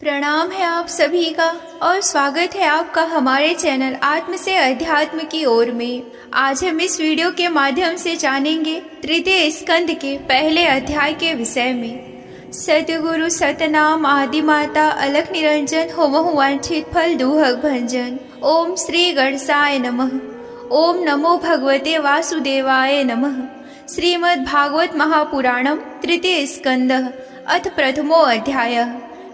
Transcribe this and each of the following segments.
प्रणाम है आप सभी का और स्वागत है आपका हमारे चैनल आत्म से अध्यात्म की ओर में। आज हम इस वीडियो के माध्यम से जानेंगे तृतीय स्कंद के पहले अध्याय के विषय में। सतगुरु सतनाम आदि माता अलख निरंजन होमहु वांछित फल दुहक भंजन। ओम श्री गणसाय नमः। ओम नमो भगवते वासुदेवाय नमः। श्रीमद् भागवत महापुराणम तृतीय स्कंद अथ प्रथमो अध्याय।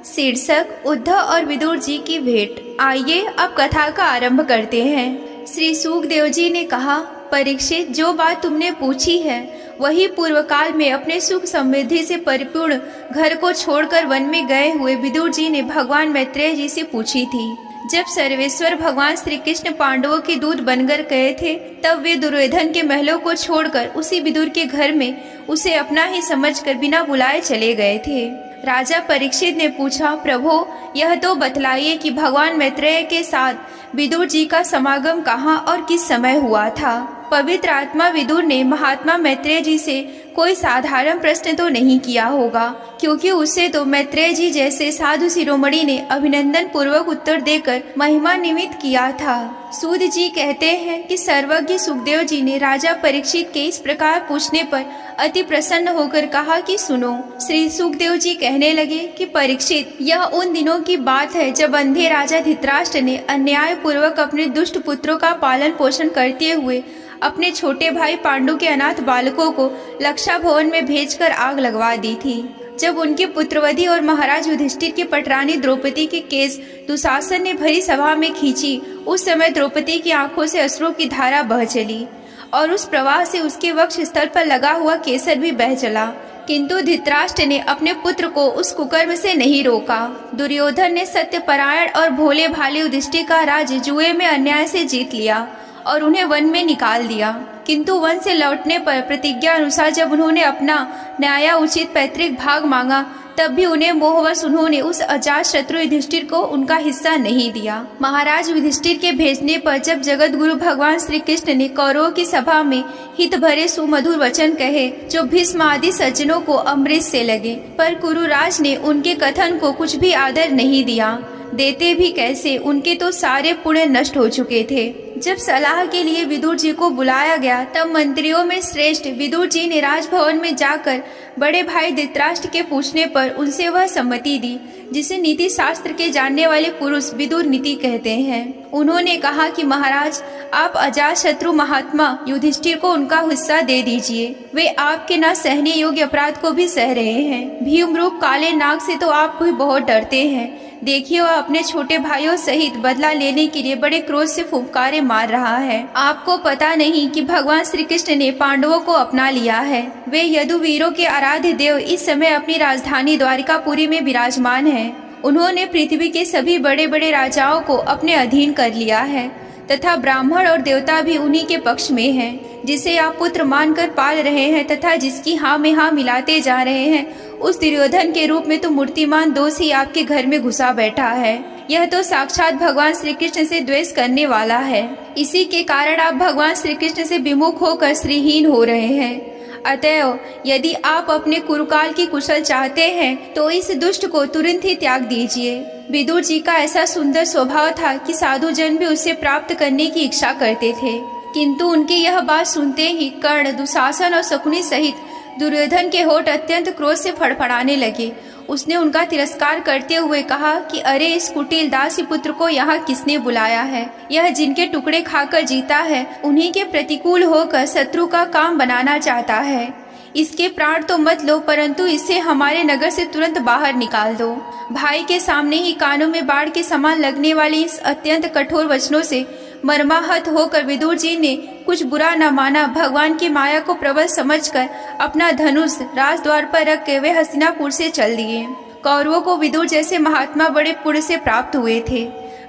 शीर्षक उद्धव और विदुर जी की भेंट। आइए अब कथा का आरंभ करते हैं। श्री सुखदेव जी ने कहा, परीक्षित, जो बात तुमने पूछी है वही पूर्व काल में अपने सुख समृद्धि से परिपूर्ण घर को छोड़कर वन में गए हुए विदुर जी ने भगवान मैत्रेय जी से पूछी थी। जब सर्वेश्वर भगवान श्री कृष्ण पांडवों के दूत बनकर गए थे, तब वे दुर्योधन के महलों को छोड़कर उसी विदुर के घर में उसे अपना ही समझकर बिना बुलाए चले गए थे। राजा परीक्षित ने पूछा, प्रभो, यह तो बतलाइए कि भगवान मैत्रेय के साथ विदुर जी का समागम कहाँ और किस समय हुआ था। पवित्र आत्मा विदुर ने महात्मा मैत्रेय जी से कोई साधारण प्रश्न तो नहीं किया होगा, क्योंकि उसे तो मैत्रेय जी जैसे साधु शिरोमणि ने अभिनंदन पूर्वक उत्तर देकर महिमा निमित्त किया था। सूद जी कहते हैं कि सर्वज्ञ सुखदेव जी ने राजा परीक्षित के इस प्रकार पूछने पर अति प्रसन्न होकर कहा कि सुनो। श्री सुखदेव जी कहने लगे कि परीक्षित, यह उन दिनों की बात है जब अंधे राजा धृतराष्ट्र ने अन्याय पूर्वक अपने दुष्ट पुत्रों का पालन पोषण करते हुए अपने छोटे भाई पांडु के अनाथ बालकों को लक्षा भवन में भेजकर आग लगवा दी थी। जब उनके पुत्रवधी और महाराज युधिष्ठिर की पटरानी द्रौपदी के केस दुशासन ने भरी सभा में खींची, उस समय द्रौपदी की आंखों से अश्रुओं की धारा बह चली और उस प्रवाह से उसके वक्ष स्थल पर लगा हुआ केसर भी बह चला। किंतु धृतराष्ट्र ने अपने पुत्र को उस कुकर्म से नहीं रोका। दुर्योधन ने सत्यपरायण और भोले भाले युधिष्ठिर का राज्य जुए में अन्याय से जीत लिया और उन्हें वन में निकाल दिया। किंतु वन से लौटने पर प्रतिज्ञा अनुसार जब उन्होंने अपना न्यायोचित पैतृक भाग मांगा, तब भी उन्हें मोहवश उन्होंने उस अजात शत्रु युधिष्ठिर को उनका हिस्सा नहीं दिया। महाराज युधिष्ठिर के भेजने पर जब जगत गुरु भगवान श्री कृष्ण ने कौरवों की सभा में हित भरे सुमधुर वचन कहे, जो भीष्म आदि सज्जनों को अमृत से लगे, पर कुरुराज ने उनके कथन को कुछ भी आदर नहीं दिया। देते भी कैसे, उनके तो सारे पुण्य नष्ट हो चुके थे। जब सलाह के लिए विदुर जी को बुलाया गया, तब मंत्रियों में श्रेष्ठ विदुर जी ने राजभवन में जाकर बड़े भाई धृतराष्ट्र के पूछने पर उनसे वह सम्मति दी जिसे नीति शास्त्र के जानने वाले पुरुष विदुर नीति कहते हैं। उन्होंने कहा कि महाराज, आप अजात शत्रु महात्मा युधिष्ठिर को उनका हिस्सा दे दीजिए। वे आपके न सहने योग्य अपराध को भी सह रहे हैं। भीमरूप काले नाग से तो आप भी बहुत डरते हैं। देखिए, वह अपने छोटे भाइयों सहित बदला लेने के लिए बड़े क्रोध से फुफकारे मार रहा है। आपको पता नहीं कि भगवान श्री कृष्ण ने पांडवों को अपना लिया है। वे यदुवीरों के आराध्य देव इस समय अपनी राजधानी द्वारिकापुरी में विराजमान हैं। उन्होंने पृथ्वी के सभी बड़े बड़े राजाओं को अपने अधीन कर लिया है तथा ब्राह्मण और देवता भी उन्हीं के पक्ष में हैं। जिसे आप पुत्र मानकर पाल रहे हैं तथा जिसकी हाँ में हाँ मिलाते जा रहे हैं, उस दुर्योधन के रूप में तो मूर्तिमान दोष ही आपके घर में घुसा बैठा है। यह तो साक्षात भगवान श्री कृष्ण से द्वेष करने वाला है। इसी के कारण आप भगवान श्री कृष्ण से विमुख होकर श्रीहीन हो रहे हैं। अतएव यदि आप अपने कुरुकाल की कुशल चाहते हैं तो इस दुष्ट को तुरंत ही त्याग दीजिए। विदुर जी का ऐसा सुंदर स्वभाव था कि साधु जन भी उसे प्राप्त करने की इच्छा करते थे। किंतु उनकी यह बात सुनते ही कर्ण, दुशासन और शकुनी सहित दुर्योधन के होठ अत्यंत क्रोध से फड़फड़ाने लगे। उसने उनका तिरस्कार करते हुए कहा कि अरे, इस कुटिल दासी पुत्र को यहाँ किसने बुलाया है? यह जिनके टुकड़े खाकर जीता है, उन्हीं के प्रतिकूल होकर शत्रु का काम बनाना चाहता है। इसके प्राण तो मत लो, परंतु इसे हमारे नगर से तुरंत बाहर निकाल दो। भाई के सामने ही कानों में बाढ़ के समान लगने वाली इस अत्यंत कठोर वचनों से मर्माहत होकर विदुर जी ने कुछ बुरा न माना। भगवान की माया को प्रबल समझकर अपना धनुष राजद्वार पर रख के वे हस्तिनापुर से चल दिए। कौरवों को विदुर जैसे महात्मा बड़े पुण्य से प्राप्त हुए थे।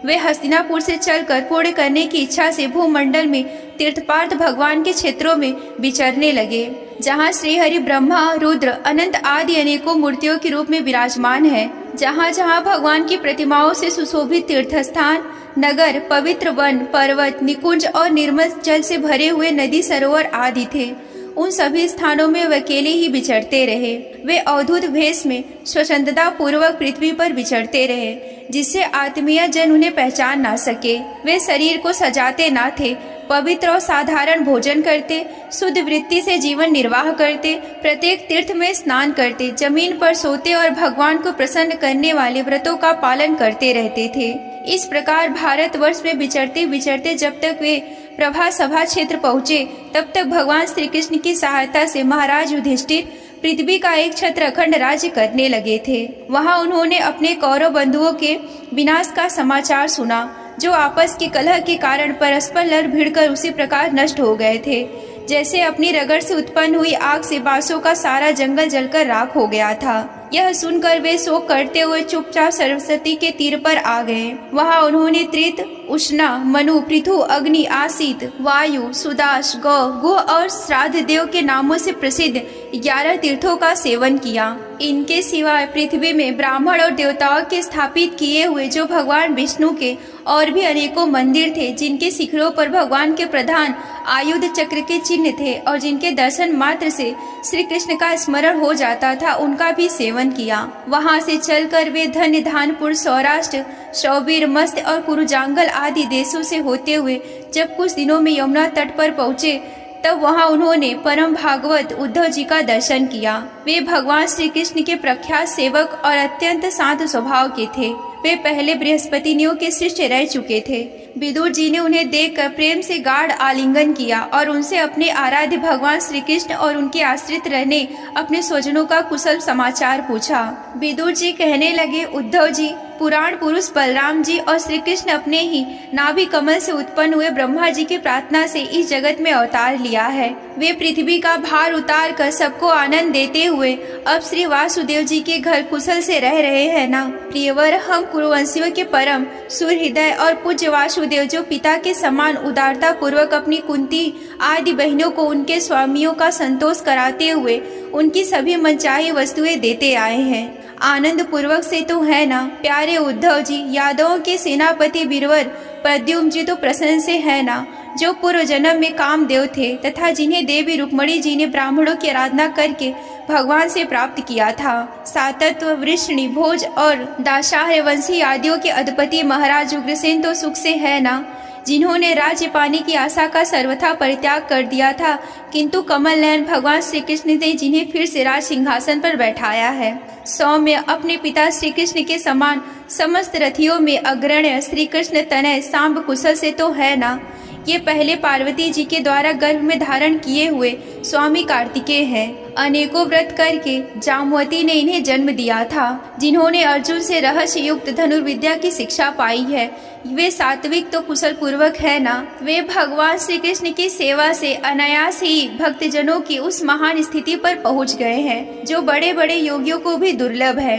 वे हस्तिनापुर से चलकर पुण्य करने की इच्छा से भूमंडल में तीर्थपार्थ भगवान के क्षेत्रों में विचरने लगे, जहाँ श्रीहरि, ब्रह्मा, रुद्र, अनंत आदि अनेकों मूर्तियों के रूप में विराजमान है। जहाँ जहाँ भगवान की प्रतिमाओं से सुशोभित तीर्थस्थान, नगर, पवित्र वन, पर्वत, निकुंज और निर्मल जल से भरे हुए नदी, सरोवर आदि थे, उन सभी स्थानों में वे अकेले ही विचरते रहे। वे अवधूत भेष में स्वच्छंदता पूर्वक पृथ्वी पर विचरते रहे, जिससे आत्मीय जन उन्हें पहचान ना सके। वे शरीर को सजाते ना थे, पवित्र और साधारण भोजन करते, शुद्ध वृत्ति से जीवन निर्वाह करते, प्रत्येक तीर्थ में स्नान करते, जमीन पर सोते और भगवान को प्रसन्न करने वाले व्रतों का पालन करते रहते थे। इस प्रकार भारतवर्ष में विचरते विचरते जब तक वे प्रभा सभा क्षेत्र पहुँचे, तब तक भगवान श्री कृष्ण की सहायता से महाराज युधिष्ठिर पृथ्वी का एक छत्र अखंड राज्य करने लगे थे। वहाँ उन्होंने अपने कौरव बंधुओं के विनाश का समाचार सुना, जो आपस की कलह के कारण परस्पर लड़ भिड़कर उसी प्रकार नष्ट हो गए थे, जैसे अपनी रगड़ से उत्पन्न हुई आग से बांसों का सारा जंगल जलकर राख हो गया था। यह सुनकर वे शोक करते हुए चुपचाप सरस्वती के तीर पर आ गए। वहाँ उन्होंने त्रित, उष्णा, मनु, पृथु, अग्नि, आसित, वायु, सुदाश, गौ, गुह और श्राद्ध देव के नामों से प्रसिद्ध 11 तीर्थों का सेवन किया। इनके सिवाय पृथ्वी में ब्राह्मण और देवताओं के स्थापित किए हुए जो भगवान विष्णु के और भी अनेकों मंदिर थे, जिनके शिखरों पर भगवान के प्रधान आयुध चक्र के चिन्ह थे और जिनके दर्शन मात्र से श्री कृष्ण का स्मरण हो जाता था, उनका भी सेवन किया। वहां से चलकर वे धन्य धानपुर, सौराष्ट्र, शौबीर, मस्त और कुरुजांगल आदि देशों से होते हुए जब कुछ दिनों में यमुना तट पर पहुँचे, तब वहां उन्होंने परम भागवत उद्धव जी का दर्शन किया। वे भगवान श्री कृष्ण के प्रख्यात सेवक और अत्यंत शांत स्वभाव के थे। वे पहले बृहस्पतिनियों के शिष्य रह चुके थे। विदुर जी ने उन्हें देखकर प्रेम से गाढ़ आलिंगन किया और उनसे अपने आराध्य भगवान श्री कृष्ण और उनके आश्रित रहने अपने स्वजनों का कुशल समाचार पूछा। विदुर जी कहने लगे, उद्धव जी, पुराण पुरुष बलराम जी और श्री कृष्ण अपने ही नाभि कमल से उत्पन्न हुए ब्रह्मा जी की प्रार्थना से इस जगत में अवतार लिया है। वे पृथ्वी का भार उतार कर सबको आनंद देते हुए अब श्री वासुदेव जी के घर कुशल से रह रहे हैं ना। प्रियवर, हम कुरुवंशियों के परम सुहृदय और पूज्य वासुदेव, जो पिता के समान उदारता पूर्वक अपनी कुंती आदि बहनों को उनके स्वामियों का संतोष कराते हुए उनकी सभी मनचाही वस्तुएं देते आए हैं, आनंद पूर्वक से तो है ना। प्यारे उद्धव जी, यादवों के सेनापति बीरवर प्रद्युम्न जी तो प्रसन्न से है ना, जो पूर्व जन्म में कामदेव थे तथा जिन्हें देवी रुक्मणी जी ने ब्राह्मणों की आराधना करके भगवान से प्राप्त किया था। सातत्व, वृष्णि, भोज और दाशाह वंशी आदियों के अधिपति महाराज उग्रसेन तो सुख से है ना, जिन्होंने राज्य पाने की आशा का सर्वथा परित्याग कर दिया था, किंतु कमल नयन भगवान श्री कृष्ण ने जिन्हें फिर से राज सिंहासन पर बैठाया है। सौम्य, अपने पिता श्री कृष्ण के समान समस्त रथियों में अग्रण्य श्री कृष्ण तनय सांब कुशल से तो है ना। ये पहले पार्वती जी के द्वारा गर्भ में धारण किए हुए स्वामी कार्तिकेय हैं। अनेकों व्रत करके जामवती ने इन्हें जन्म दिया था, जिन्होंने अर्जुन से रहस्य युक्त धनुर्विद्या की शिक्षा पाई है। वे सात्विक तो कुशल पूर्वक है ना। वे भगवान श्री कृष्ण की सेवा से अनायास ही भक्तजनों की उस महान स्थिति पर पहुंच गए हैं, जो बड़े बड़े योगियों को भी दुर्लभ है।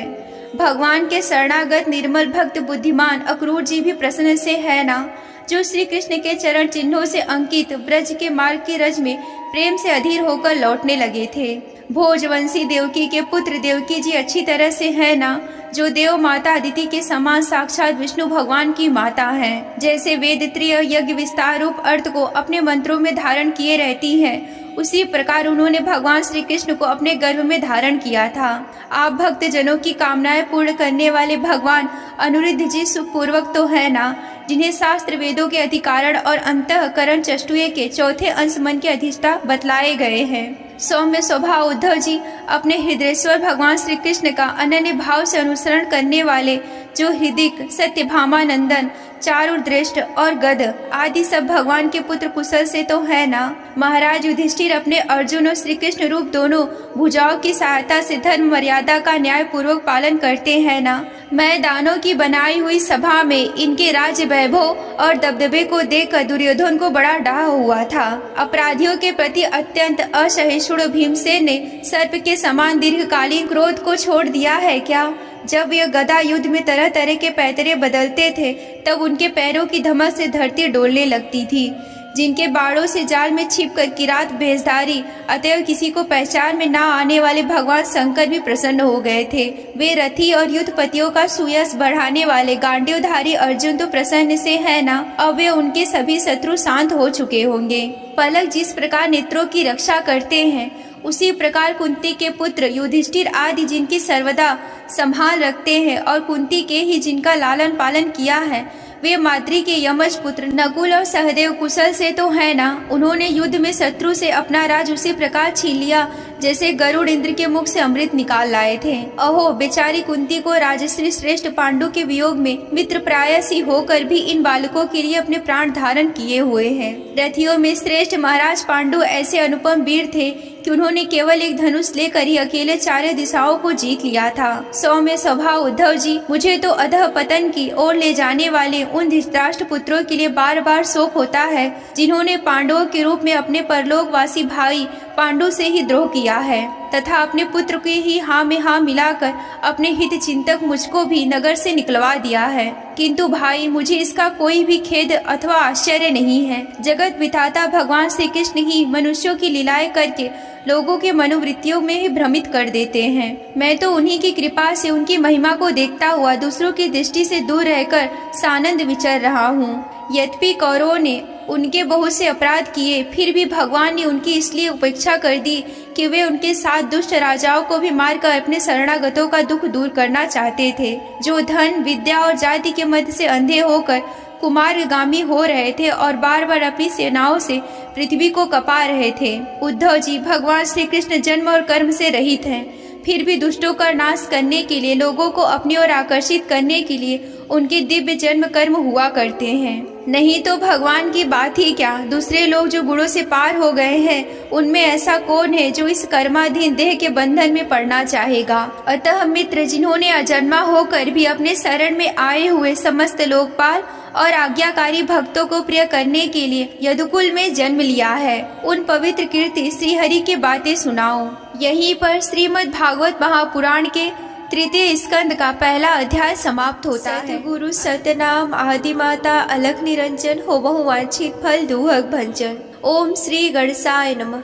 भगवान के शरणागत निर्मल भक्त बुद्धिमान अक्रूर जी भी प्रसन्न से है ना, जो श्री कृष्ण के चरण चिन्हों से अंकित ब्रज के मार्ग की रज में प्रेम से अधीर होकर लौटने लगे थे। भोजवंशी देवकी के पुत्र देवकी जी अच्छी तरह से है ना, जो देव माता अदिति के समान साक्षात विष्णु भगवान की माता हैं। जैसे वेद त्रय यज्ञ विस्तार रूप अर्थ को अपने मंत्रों में धारण किए रहती हैं, उसी प्रकार उन्होंने भगवान श्री कृष्ण को अपने गर्भ में धारण किया था। आप भक्त जनों की कामनाएं पूर्ण करने वाले भगवान अनुरुद्ध जी सुखपूर्वक तो है ना, जिन्हें शास्त्र वेदों के अधिकारण और अंतःकरण चतुष्टय के चौथे अंश मन के अधिष्ठा बतलाए गए हैं। सौम्य स्वभाव उद्धव जी, अपने हृदयेश्वर भगवान श्री कृष्ण का अनन्य भाव से अनुसरण करने वाले, जो हृदिक, सत्यभामानंदन, चारुदृष्ट और गद आदि सब भगवान के पुत्र कुशल से तो है ना। महाराज युधिष्ठिर अपने अर्जुन और श्री कृष्ण रूप दोनों भुजाओं की सहायता से धर्म मर्यादा का न्याय पूर्वक पालन करते हैं ना। मैदानों की बनाई हुई सभा में इनके राज्य वैभव और दबदबे को देखकर दुर्योधन को बड़ा डाह हुआ था। अपराधियों के प्रति अत्यंत असहिष्णु भीमसेन ने सर्प के समान दीर्घकालीन क्रोध को छोड़ दिया है क्या? जब यह गदा युद्ध में तरह तरह के पैतरे बदलते थे, तब उनके पैरों की धमक से धरती डोलने लगती थी। जिनके बाड़ों से जाल में छिपकर किरात भेषधारी अतएव किसी को पहचान में ना आने वाले भगवान शंकर भी प्रसन्न हो गए थे। वे रथी और युद्धपतियों का सुयश बढ़ाने वाले गांडीवधारी अर्जुन तो प्रसन्न से है ना, अब वे उनके सभी शत्रु शांत हो चुके होंगे। पलक जिस प्रकार नेत्रों की रक्षा करते हैं, उसी प्रकार कुंती के पुत्र युधिष्ठिर आदि जिनकी सर्वदा संभाल रखते हैं और कुंती के ही जिनका लालन पालन किया है, वे माद्री के यमज पुत्र नकुल और सहदेव कुशल से तो है ना। उन्होंने युद्ध में शत्रु से अपना राज उसी प्रकार छीन लिया जैसे गरुड़ इंद्र के मुख से अमृत निकाल लाए थे। अहो, बेचारी कुंती को राजश्री श्रेष्ठ पांडु के वियोग में मित्र प्रायसी होकर भी इन बालकों के लिए अपने प्राण धारण किए हुए हैं। रथियों में श्रेष्ठ महाराज पांडु ऐसे अनुपम वीर थे कि उन्होंने केवल एक धनुष लेकर ही अकेले चारों दिशाओं को जीत लिया था। सौम्य स्वभाव उद्धव जी, मुझे तो अधः पतन की ओर ले जाने वाले उन धृतराष्ट्र पुत्रों के लिए बार बार शोक होता है जिन्होंने पांडवों के रूप में अपने परलोकवासी भाई पांडु से ही द्रोह किया है तथा अपने पुत्र के ही हाँ में हाँ मिलाकर अपने हित चिंतक मुझको भी नगर से निकलवा दिया है। किंतु भाई, मुझे इसका कोई भी खेद अथवा आश्चर्य नहीं है। जगत विधाता भगवान श्री कृष्ण ही मनुष्यों की लीलाएं करके लोगों के मनोवृत्तियों में ही भ्रमित कर देते हैं। मैं तो उन्हीं की कृपा से उनकी महिमा को देखता हुआ दूसरों की दृष्टि से दूर रहकर सानंद विचर रहा हूँ। यद्यपि कौरवों ने उनके बहुत से अपराध किए, फिर भी भगवान ने उनकी इसलिए उपेक्षा कर दी कि वे उनके साथ दुष्ट राजाओं को भी मारकर अपने शरणागतों का दुख दूर करना चाहते थे, जो धन विद्या और जाति के मध्य से अंधे होकर कुमारगामी हो रहे थे और बार बार अपनी सेनाओं से पृथ्वी को कपा रहे थे। उद्धव जी, भगवान श्री कृष्ण जन्म और कर्म से रहित हैं, फिर भी दुष्टों का नाश करने के लिए, लोगों को अपनी ओर आकर्षित करने के लिए उनके दिव्य जन्म कर्म हुआ करते हैं। नहीं तो भगवान की बात ही क्या, दूसरे लोग जो गुणों से पार हो गए हैं, उनमें ऐसा कौन है जो इस कर्माधीन देह के बंधन में पड़ना चाहेगा। अतः मित्र, जिन्होंने अजन्मा होकर भी अपने शरण में आए हुए समस्त लोकपाल और आज्ञाकारी भक्तों को प्रिय करने के लिए यदुकुल में जन्म लिया है, उन पवित्र कीर्ति श्री हरि की बातें सुनाओ। यहीं पर श्रीमद् भागवत महापुराण के तृतीय स्कंद का पहला अध्याय समाप्त होता है। गुरु सतनाम आदि माता अलख निरंजन हो बहुवांछित फल दुहक भंजन। ओम श्री गणेशाय नमः।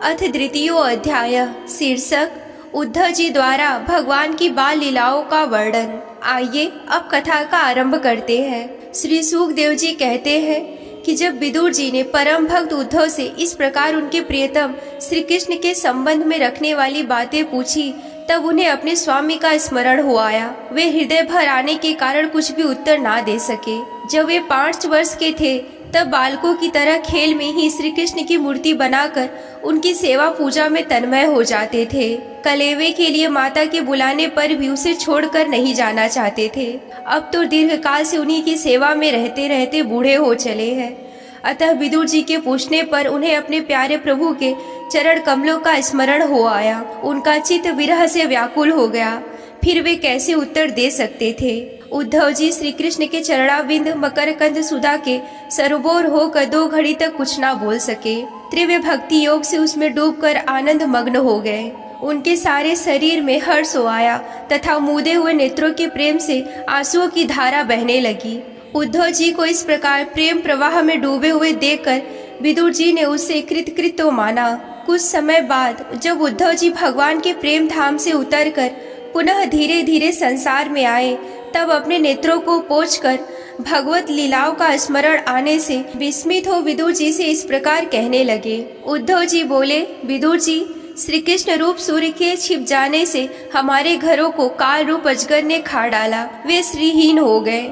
अथ द्वितीय अध्याय। शीर्षक उद्धव जी द्वारा भगवान की बाल लीलाओं का वर्णन। आइए अब कथा का आरंभ करते हैं। श्री सुखदेव जी कहते हैं कि जब विदुर जी ने परम भक्त उद्धव से इस प्रकार उनके प्रियतम श्री कृष्ण के संबंध में रखने वाली बातें पूछी, तब उन्हें अपने स्वामी का स्मरण हो आया। वे हृदय भर आने के कारण कुछ भी उत्तर ना दे सके। जब वे 5 वर्ष के थे, तब बालकों की तरह खेल में ही श्री कृष्ण की मूर्ति बनाकर उनकी सेवा पूजा में तन्मय हो जाते थे। कलेवे के लिए माता के बुलाने पर भी उसे छोड़कर नहीं जाना चाहते थे। अब तो दीर्घकाल से उन्हीं की सेवा में रहते रहते बूढ़े हो चले हैं। अतः विदुर जी के पूछने पर उन्हें अपने प्यारे प्रभु के चरण कमलों का स्मरण हो आया। उनका चित्त विरह से व्याकुल हो गया। फिर वे कैसे उत्तर दे सकते थे। उद्धव जी श्री कृष्ण के चरणाविंद मकरकंद सुधा के सरोवर होकर 2 घड़ी तक कुछ ना बोल सके। तीव्र भक्ति योग से उसमें डूबकर आनंद मग्न हो गए। उनके सारे शरीर में हर्ष हो आया तथा मूंदे हुए नेत्रों के प्रेम से आंसुओं की धारा बहने लगी। उद्धव जी को इस प्रकार प्रेम प्रवाह में डूबे हुए देखकर विदुर जी ने उसे कृतकृत्य माना। कुछ समय बाद जब उद्धव जी भगवान के प्रेम धाम से उतरकर पुनः धीरे धीरे संसार में आए, तब अपने नेत्रों को पोंछकर भगवत लीलाओं का स्मरण आने से विस्मित हो विदुर जी से इस प्रकार कहने लगे। उद्धव जी बोले, विदुर जी, श्री कृष्ण रूप सूर्य के छिप जाने से हमारे घरों को काल रूप अजगर ने खा डाला। वे श्रीहीन हो गए।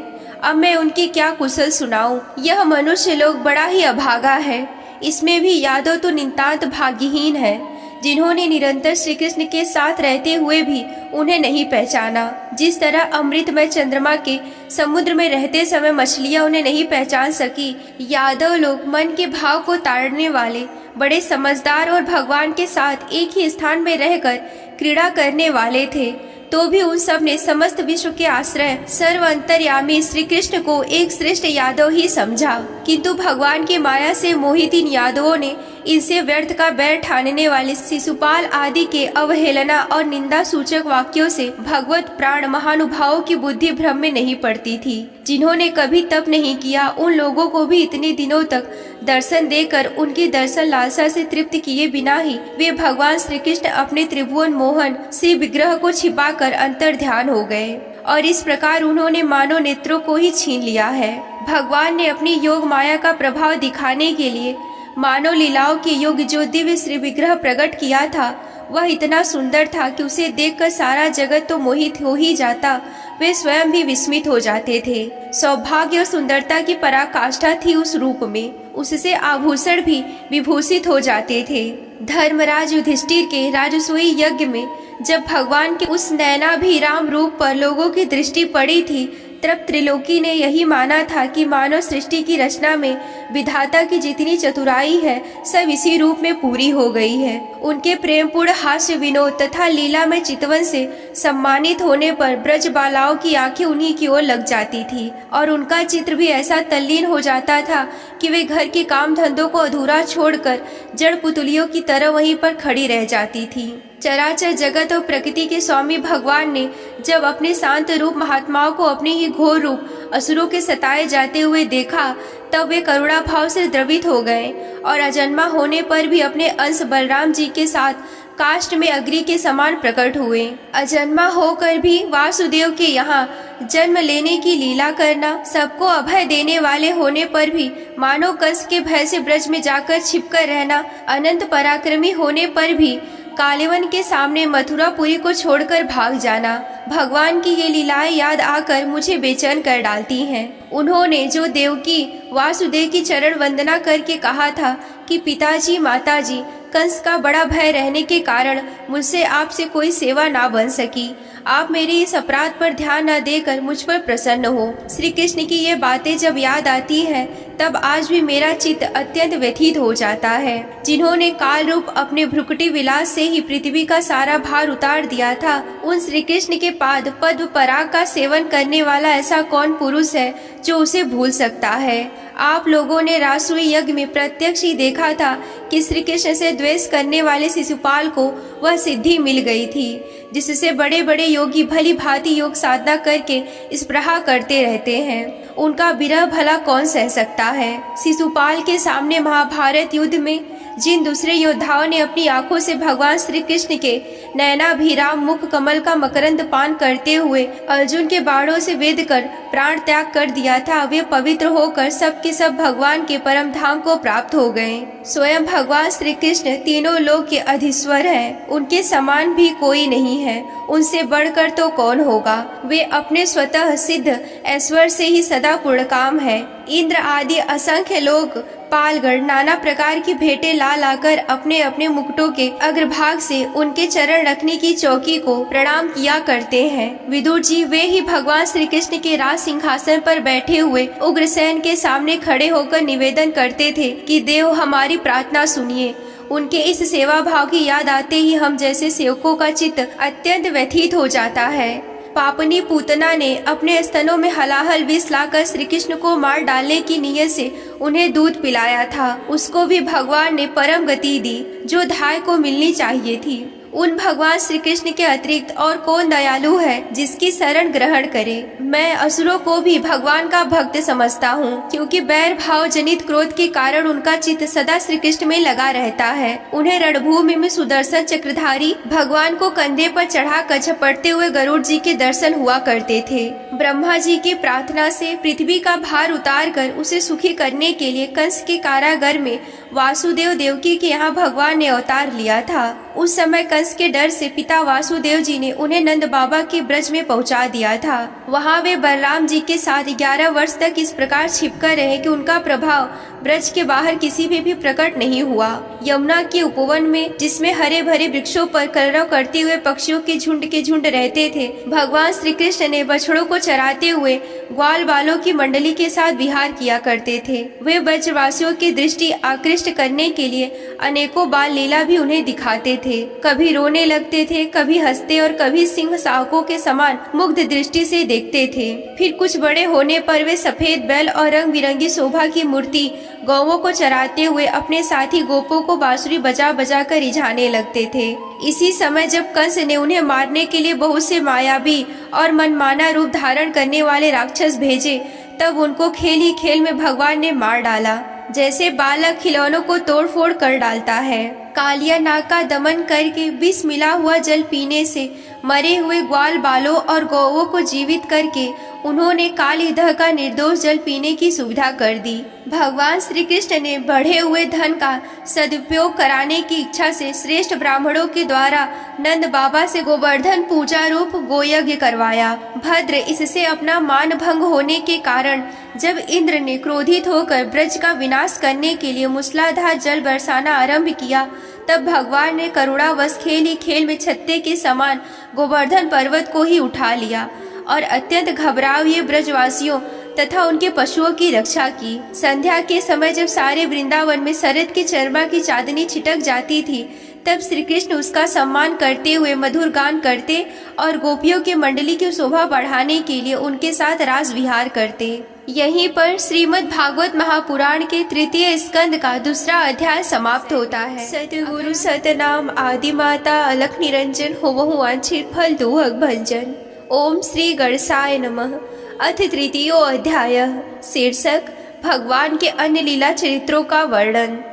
अब मैं उनकी क्या कुशल सुनाऊं। यह मनुष्य लोग बड़ा ही अभागा है। इसमें भी यादव तो नितांत भाग्यहीन है, जिन्होंने निरंतर श्री कृष्ण के साथ रहते हुए भी उन्हें नहीं पहचाना। जिस तरह अमृतमय चंद्रमा के समुद्र में रहते समय मछलियां उन्हें नहीं पहचान सकी, यादव लोग मन के भाव को ताड़ने वाले, बड़े समझदार और भगवान के साथ एक ही स्थान में रहकर क्रीड़ा करने वाले थे, तो भी उन सब ने समस्त विश्व के आश्रय सर्व अंतर्यामी श्री कृष्ण को एक श्रेष्ठ यादव ही समझा। किंतु भगवान की माया से मोहित इन यादवों ने इनसे व्यर्थ का बैर ठानने वाले शिशुपाल आदि के अवहेलना और निंदा सूचक वाक्यों से भगवत प्राण महानुभावों की बुद्धि भ्रम में नहीं पड़ती थी। जिन्होंने कभी तप नहीं किया, उन लोगों को भी इतने दिनों तक दर्शन देकर उनकी दर्शन लालसा से तृप्त किए बिना ही वे भगवान श्री कृष्ण अपने त्रिभुवन मोहन श्री विग्रह को छिपाकर अंतर ध्यान हो गए और इस प्रकार उन्होंने मानव नेत्रों को ही छीन लिया है। भगवान ने अपनी योग माया का प्रभाव दिखाने के लिए मानव लीलाओं के योग जो दिव्य श्री विग्रह प्रकट किया था, वह इतना सुंदर था कि उसे देखकर सारा जगत तो मोहित हो ही जाता, वे स्वयं भी विस्मित हो जाते थे। सौभाग्य और सुंदरता की पराकाष्ठा थी उस रूप में, उससे आभूषण भी विभूषित हो जाते थे। धर्मराज युधिष्ठिर के राजसूय यज्ञ में जब भगवान के उस नयनाभिराम रूप पर लोगों की दृष्टि पड़ी थी, तब त्रिलोकी ने यही माना था कि मानव सृष्टि की रचना में विधाता की जितनी चतुराई है, सब इसी रूप में पूरी हो गई है। उनके प्रेमपूर्ण हास्य विनोद तथा लीला में चितवन से सम्मानित होने पर ब्रज बालाओं की आंखें उन्हीं की ओर लग जाती थी और उनका चित्र भी ऐसा तल्लीन हो जाता था कि वे घर के काम धंधों को अधूरा छोड़कर जड़ पुतलियों की तरह वहीं पर खड़ी रह जाती थी। चराचर जगत और प्रकृति के स्वामी भगवान ने जब अपने शांत रूप महात्माओं को अपने ही घोर रूप असुरों के सताए जाते हुए देखा, तब वे करुणा भाव से द्रवित हो गए और अजन्मा होने पर भी अपने अंश बलराम जी के साथ काष्ठ में अग्नि के समान प्रकट हुए। अजन्मा होकर भी वासुदेव के यहाँ जन्म लेने की लीला करना, सबको अभय देने वाले होने पर भी मानव कंस के भय से ब्रज में जाकर छिपकर रहना, अनंत पराक्रमी होने पर भी कालिवन के सामने मथुरापुरी को छोड़कर भाग जाना, भगवान की ये लीलाएं याद आकर मुझे बेचैन कर डालती हैं। उन्होंने जो देवकी वासुदेव की चरण वंदना करके कहा था कि पिताजी माताजी, कंस का बड़ा भय रहने के कारण मुझसे आपसे कोई सेवा ना बन सकी, आप मेरे इस अपराध पर ध्यान न देकर मुझ पर प्रसन्न हो। श्री कृष्ण की ये बातें जब याद आती हैं, तब आज भी मेरा चित्त अत्यंत व्यथित हो जाता है। जिन्होंने काल रूप अपने भ्रुकुटी विलास से ही पृथ्वी का सारा भार उतार दिया था, उन श्री कृष्ण के पाद पद्म पराग का सेवन करने वाला ऐसा कौन पुरुष है जो उसे भूल सकता है। आप लोगों ने रासुई यज्ञ में प्रत्यक्ष ही देखा था कि श्री कृष्ण से द्वेष करने वाले शिशुपाल को वह सिद्धि मिल गई थी, जिससे बड़े बड़े योगी भली भांति योग साधना करके स्पृहा करते रहते हैं। उनका विरह भला कौन सह सकता है। शिशुपाल के सामने महाभारत युद्ध में जिन दूसरे योद्धाओं ने अपनी आंखों से भगवान श्री कृष्ण के नयनाभिराम मुख कमल का मकरंद पान करते हुए अर्जुन के बाणों से वेद कर प्राण त्याग कर दिया था, वे पवित्र होकर सब के सब भगवान के परम धाम को प्राप्त हो गए। स्वयं भगवान श्री कृष्ण तीनों लोक के अधीश्वर हैं, उनके समान भी कोई नहीं है, उनसे बढ़कर तो कौन होगा। वे अपने स्वतः सिद्ध ऐश्वर्य से ही सदा पूर्णकाम है। इंद्र आदि असंख्य लोग पालगण नाना प्रकार की भेंटें ला लाकर अपने अपने मुकुटों के अग्रभाग से उनके चरण रखने की चौकी को प्रणाम किया करते हैं। विदुर जी वे ही भगवान श्री कृष्ण के राज सिंहासन पर बैठे हुए उग्रसेन के सामने खड़े होकर निवेदन करते थे कि देव हमारी प्रार्थना सुनिए। उनके इस सेवा भाव की याद आते ही हम जैसे सेवकों का चित्त अत्यंत व्यथित हो जाता है। पापनी पूतना ने अपने स्तनों में हलाहल विष लाकर श्री कृष्ण को मार डालने की नीयत से उन्हें दूध पिलाया था, उसको भी भगवान ने परम गति दी जो धाय को मिलनी चाहिए थी। उन भगवान श्री कृष्ण के अतिरिक्त और कौन दयालु है जिसकी शरण ग्रहण करे। मैं असुरों को भी भगवान का भक्त समझता हूँ, क्योंकि बैर भाव जनित क्रोध के कारण उनका चित्त सदा श्री कृष्ण में लगा रहता है। उन्हें रणभूमि में सुदर्शन चक्रधारी भगवान को कंधे पर चढ़ा कर झपटते हुए गरुड़ जी के दर्शन हुआ करते थे। ब्रह्मा जी की प्रार्थना से पृथ्वी का भार उतार कर उसे सुखी करने के लिए कंस के कारागार में वासुदेव देवकी के यहाँ भगवान ने अवतार लिया था। उस समय कंस के डर से पिता वासुदेव जी ने उन्हें नंद बाबा के ब्रज में पहुंचा दिया था। वहां वे बलराम जी के साथ 11 वर्ष तक इस प्रकार छिपकर रहे कि उनका प्रभाव ब्रज के बाहर किसी में भी प्रकट नहीं हुआ। यमुना के उपवन में, जिसमें हरे भरे वृक्षों पर कलरव करते हुए पक्षियों के झुंड रहते थे, भगवान श्री कृष्ण ने बछड़ों को चराते हुए ग्वाल बालों की मंडली के साथ विहार किया करते थे। वे ब्रजवासियों की दृष्टि आकृष्ट करने के लिए अनेकों बाल लीला भी उन्हें दिखाते थे। कभी रोने लगते थे, कभी हंसते और कभी सिंह शावकों के समान मुग्ध दृष्टि से देखते थे। फिर कुछ बड़े होने पर वे सफेद बैल और रंग बिरंगी शोभा की मूर्ति गौवों को चराते हुए अपने साथी गोपों को बांसुरी बजा बजा कर रिझाने लगते थे। इसी समय जब कंस ने उन्हें मारने के लिए बहुत से मायावी और मनमाना रूप धारण करने वाले राक्षस भेजे, तब उनको खेल ही खेल में भगवान ने मार डाला, जैसे बालक खिलौनों को तोड़ फोड़ कर डालता है। कालिया नाग का दमन करके विष मिला हुआ जल पीने से, मरे हुए ग्वाल बालों और गौवों को जीवित करके उन्होंने कालीदह का निर्दोष जल पीने की सुविधा कर दी। भगवान श्री कृष्ण ने बढ़े हुए धन का सदुपयोग कराने की इच्छा से श्रेष्ठ ब्राह्मणों के द्वारा नंद बाबा से गोवर्धन पूजा रूप गोयज्ञ करवाया। भद्र इससे अपना मान भंग होने के कारण जब इंद्र ने क्रोधित होकर ब्रज का विनाश करने के लिए मूसलाधार जल बरसाना आरंभ किया, तब भगवान ने करुणावश खेल ही खेल में छत्ते के समान गोवर्धन पर्वत को ही उठा लिया और अत्यंत घबराए हुए ब्रजवासियों तथा उनके पशुओं की रक्षा की। संध्या के समय जब सारे वृंदावन में शरद की चरमा की चांदनी छिटक जाती थी, तब श्री कृष्ण उसका सम्मान करते हुए मधुर गान करते और गोपियों की मंडली की शोभा बढ़ाने के लिए उनके साथ रास विहार करते। यहीं पर श्रीमद् भागवत महापुराण के तृतीय स्कंद का दूसरा अध्याय समाप्त होता है। सतगुरु सतनाम आदि माता अलख निरंजन होवहु वांछित फल दुहक भंजन। ओम श्री गणेशाय नमः। अथ तृतीयो अध्याय। शीर्षक भगवान के अन्य लीला चरित्रों का वर्णन।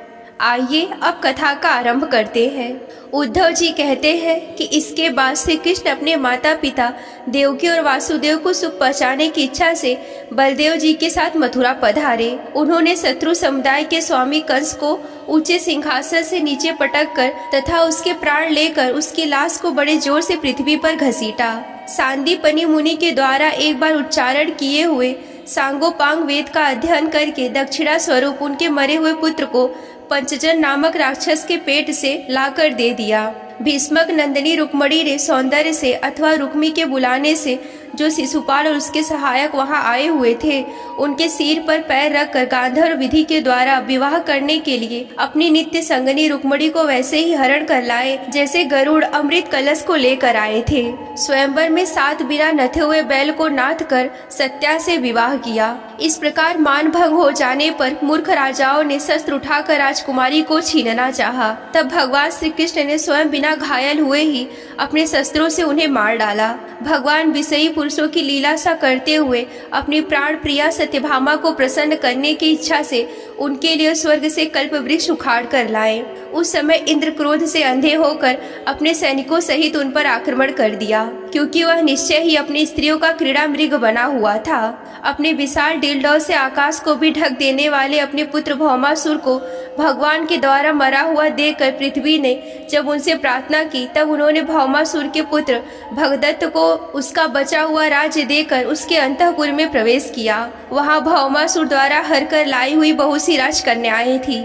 आइए अब कथा का आरंभ करते हैं। उद्धव जी कहते हैं कि इसके बाद श्री कृष्ण अपने माता पिता देवकी और वासुदेव को सुख पहुंचाने की इच्छा से बलदेव जी के साथ मथुरा पधारे। उन्होंने शत्रु समुदाय के स्वामी कंस को ऊंचे सिंहासन से नीचे पटक कर तथा उसके प्राण लेकर उसकी लाश को बड़े जोर से पृथ्वी पर घसीटा। सांदीपनि मुनि के द्वारा एक बार उच्चारण किए हुए सांगोपांग वेद का अध्ययन करके दक्षिणा स्वरूप उनके मरे हुए पुत्र को पंचजन नामक राक्षस के पेट से लाकर दे दिया। भीष्मक नंदिनी रुक्मणी ने सौंदर्य से अथवा रुक्मी के बुलाने से जो शिशुपाल और उसके सहायक वहां आए हुए थे, उनके सिर पर पैर रखकर गांधर्व विधि के द्वारा विवाह करने के लिए अपनी नित्य संगनी रुक्मणी को वैसे ही हरण कर लाए जैसे गरुड़ अमृत कलश को लेकर आए थे। स्वयंवर में 7 बिना नथे हुए बैल को नाथ कर सत्या से विवाह किया। इस प्रकार मान भंग हो जाने पर मूर्ख राजाओं ने शस्त्र उठाकर राजकुमारी को छीनना चाहा। तब भगवान श्री कृष्ण ने स्वयं बिना घायल हुए ही अपने शस्त्रों से उन्हें मार डाला। भगवान विषयी पुरुषों की लीला सा करते हुए अपनी प्राण प्रिया सत्यभामा को प्रसन्न करने की इच्छा से उनके लिए स्वर्ग से कल्प वृक्ष उखाड़ कर लाए। उस समय इंद्र क्रोध से अंधे होकर अपने सैनिकों सहित उन पर आक्रमण कर दिया, क्योंकि वह निश्चय ही अपनी स्त्रियों का क्रीड़ा मृग बना हुआ था। अपने विशाल डिलडों से आकाश को भी ढक देने वाले अपने पुत्र भौमासुर को भगवान के द्वारा मरा हुआ देखकर पृथ्वी ने जब उनसे प्रार्थना की, तब उन्होंने भौमासुर के पुत्र भगदत्त को उसका बचा हुआ राज्य देकर उसके अंतःपुर में प्रवेश किया। वहां भौमासुर द्वारा हर कर लाई हुई बहुत सी राजकन्याएं थी।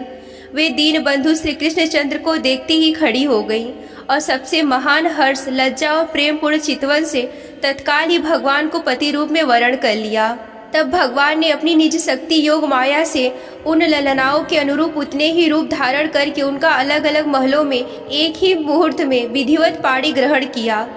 वे दीन बंधु श्री कृष्णचंद्र को देखती ही खड़ी हो गईं और सबसे महान हर्ष, लज्जा और प्रेम पूर्ण चितवन से तत्काल ही भगवान को पति रूप में वरण कर लिया। तब भगवान ने अपनी निज शक्ति योग माया से उन ललनाओं के अनुरूप उतने ही रूप धारण करके उनका अलग अलग महलों में एक ही मुहूर्त में विधिवत पाणी ग्रहण किया।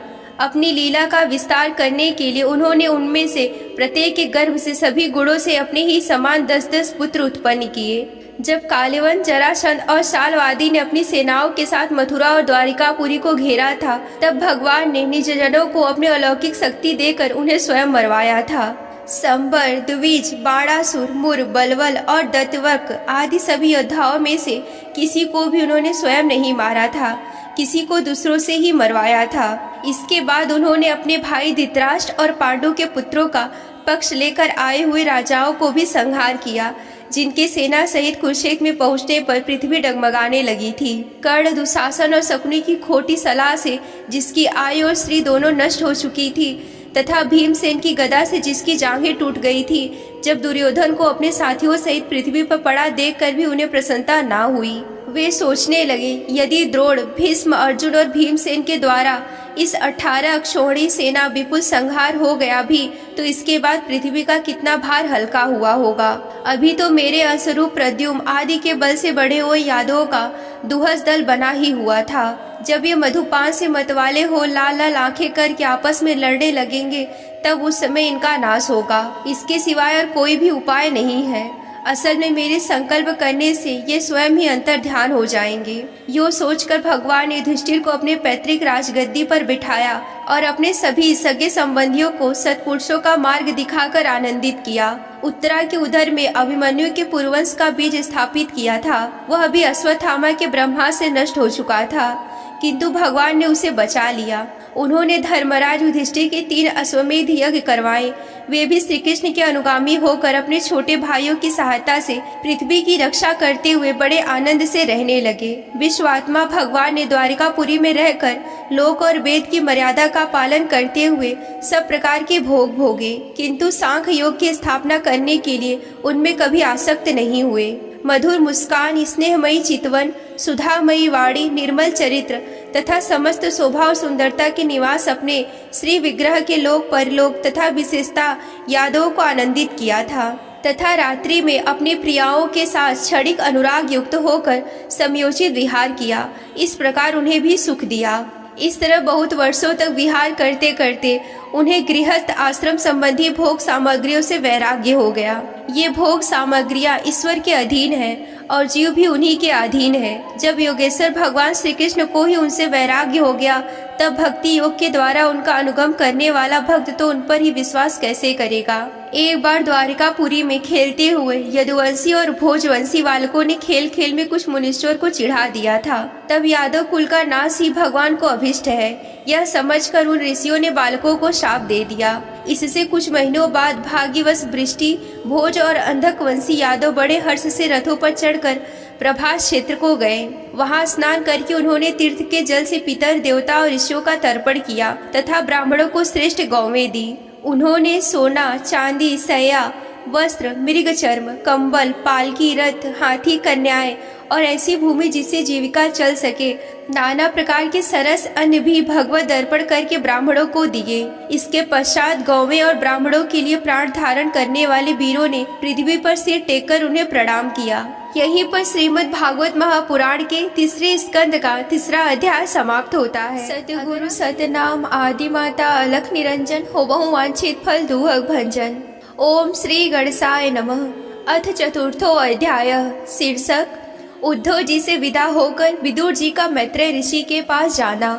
अपनी लीला का विस्तार करने के लिए उन्होंने उनमें से प्रत्येक के गर्भ से सभी गुणों से अपने ही समान 10-10 पुत्र उत्पन्न किए। जब कालिवन, जरासंध और सालवादी ने अपनी सेनाओं के साथ मथुरा और द्वारिकापुरी को घेरा था, तब भगवान ने निज जनों को अपनी अलौकिक शक्ति देकर उन्हें स्वयं मरवाया था। संबर, द्विज, बाणासुर, मुर, बलवल और दत्तवक आदि सभी योद्धाओं में से किसी को भी उन्होंने स्वयं नहीं मारा था, किसी को दूसरों से ही मरवाया था। इसके बाद उन्होंने अपने भाई धृतराष्ट्र और पांडु के पुत्रों का पक्ष लेकर आए हुए राजाओं को भी संहार किया, जिनके सेना सहित कुरुक्षेत्र में पहुंचने पर पृथ्वी डगमगाने लगी थी। कर्ण, दुशासन और शकुनी की खोटी सलाह से जिसकी आयु और श्री दोनों नष्ट हो चुकी थी, तथा भीमसेन की गदा से जिसकी जांघें टूट गई थी, जब दुर्योधन को अपने साथियों सहित पृथ्वी पर पड़ा देखकर भी उन्हें प्रसन्नता ना हुई। वे सोचने लगे, यदि द्रोण, भीष्म, अर्जुन और भीमसेन के द्वारा इस 18 अक्षौहिणी सेना विपुल संहार हो गया भी, तो इसके बाद पृथ्वी का कितना भार हल्का हुआ होगा। अभी तो मेरे अंशरूप प्रद्युम्न आदि के बल से बढ़े हुए यादवों का दुहस दल बना ही हुआ था। जब ये मधुपान से मतवाले हो लाल लाल आंखें करके आपस में लड़ने लगेंगे, तब उस समय इनका नाश होगा। इसके सिवाय और कोई भी उपाय नहीं है। असल में मेरे संकल्प करने से ये स्वयं ही अंतर ध्यान हो जाएंगे। यो सोचकर भगवान ने युधिष्ठिर को अपने पैतृक राजगद्दी पर बिठाया और अपने सभी सगे संबंधियों को सत्पुरुषों का मार्ग दिखाकर आनंदित किया। उत्तरा के उधर में अभिमन्यु के पूर्वंश का बीज स्थापित किया था। वह भी अश्वत्थामा के ब्रह्मास्त्र से नष्ट हो चुका था, किंतु भगवान ने उसे बचा लिया। उन्होंने धर्मराज युधिष्ठिर के 3 अश्वमेध यज्ञ करवाए। वे भी श्री कृष्ण के अनुगामी होकर अपने छोटे भाइयों की सहायता से पृथ्वी की रक्षा करते हुए बड़े आनंद से रहने लगे। विश्वात्मा भगवान ने द्वारिकापुरी में रहकर लोक और वेद की मर्यादा का पालन करते हुए सब प्रकार के भोग भोगे, किंतु सांख्य योग की स्थापना करने के लिए उनमें कभी आसक्त नहीं हुए। मधुर मुस्कान, स्नेहमयी चितवन, सुधामयी वाणी, निर्मल चरित्र तथा समस्त शोभा और सुंदरता के निवास अपने श्री विग्रह के लोक परलोक तथा विशेषता यादवों को आनंदित किया था, तथा रात्रि में अपनी प्रियाओं के साथ क्षणिक अनुराग युक्त होकर समयोचित विहार किया। इस प्रकार उन्हें भी सुख दिया। इस तरह बहुत वर्षों तक विहार करते करते उन्हें गृहस्थ आश्रम संबंधी भोग सामग्रियों से वैराग्य हो गया। ये भोग सामग्रियां ईश्वर के अधीन हैं और जीव भी उन्हीं के अधीन है। जब योगेश्वर भगवान श्री कृष्ण को ही उनसे वैराग्य हो गया, तब भक्ति योग के द्वारा उनका अनुगम करने वाला भक्त तो उन पर ही विश्वास कैसे करेगा। एक बार द्वारिकापुरी में खेलते हुए यदुवंशी और भोजवंशी बालकों ने खेल खेल में कुछ मुनीश्वर को चिढ़ा दिया था। तब यादव कुल का नाश ही भगवान को अभिष्ट है, यह समझकर उन ऋषियों ने बालकों को शाप दे दिया। इससे कुछ महीनों बाद भाग्यवश वृष्टि, भोज और अंधक वंशी यादव बड़े हर्ष से रथों पर चढ़कर प्रभास क्षेत्र को गए। वहां स्नान करके उन्होंने तीर्थ के जल से पितर, देवता और ऋषियों का तर्पण किया तथा ब्राह्मणों को श्रेष्ठ गौवें दी। उन्होंने सोना, चांदी, सया, वस्त्र, मृग चर्म, कंबल, पालकी, रथ, हाथी, कन्याएं और ऐसी भूमि जिससे जीविका चल सके, नाना प्रकार के सरस अन्न भी भगवत दर्पण करके ब्राह्मणों को दिए। इसके पश्चात गौवें और ब्राह्मणों के लिए प्राण धारण करने वाले वीरों ने पृथ्वी पर सिर टेककर उन्हें प्रणाम किया। यहीं पर श्रीमद् भागवत महापुराण के 3 स्कंद का 3 अध्याय समाप्त होता है। सतगुरु सतनाम आदि माता अलख निरंजन, होबहु वांछित फल दुहक भंजन। ओम श्री गणेशाय नमः। अथ चतुर्थो अध्याय। शीर्षक उद्धव जी से विदा होकर विदुर जी का मैत्रेय ऋषि के पास जाना।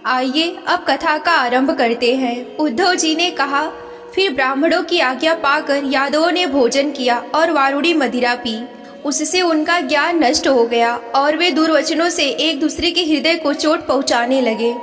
आइए अब कथा का आरंभ करते हैं। उद्धव जी ने कहा, फिर ब्राह्मणों की आज्ञा पाकर यादवों ने भोजन किया और वारुणी मदिरा पी। उससे उनका ज्ञान नष्ट हो गया और वे दुर्वचनों से एक दूसरे के हृदय को चोट पहुंचाने लगे।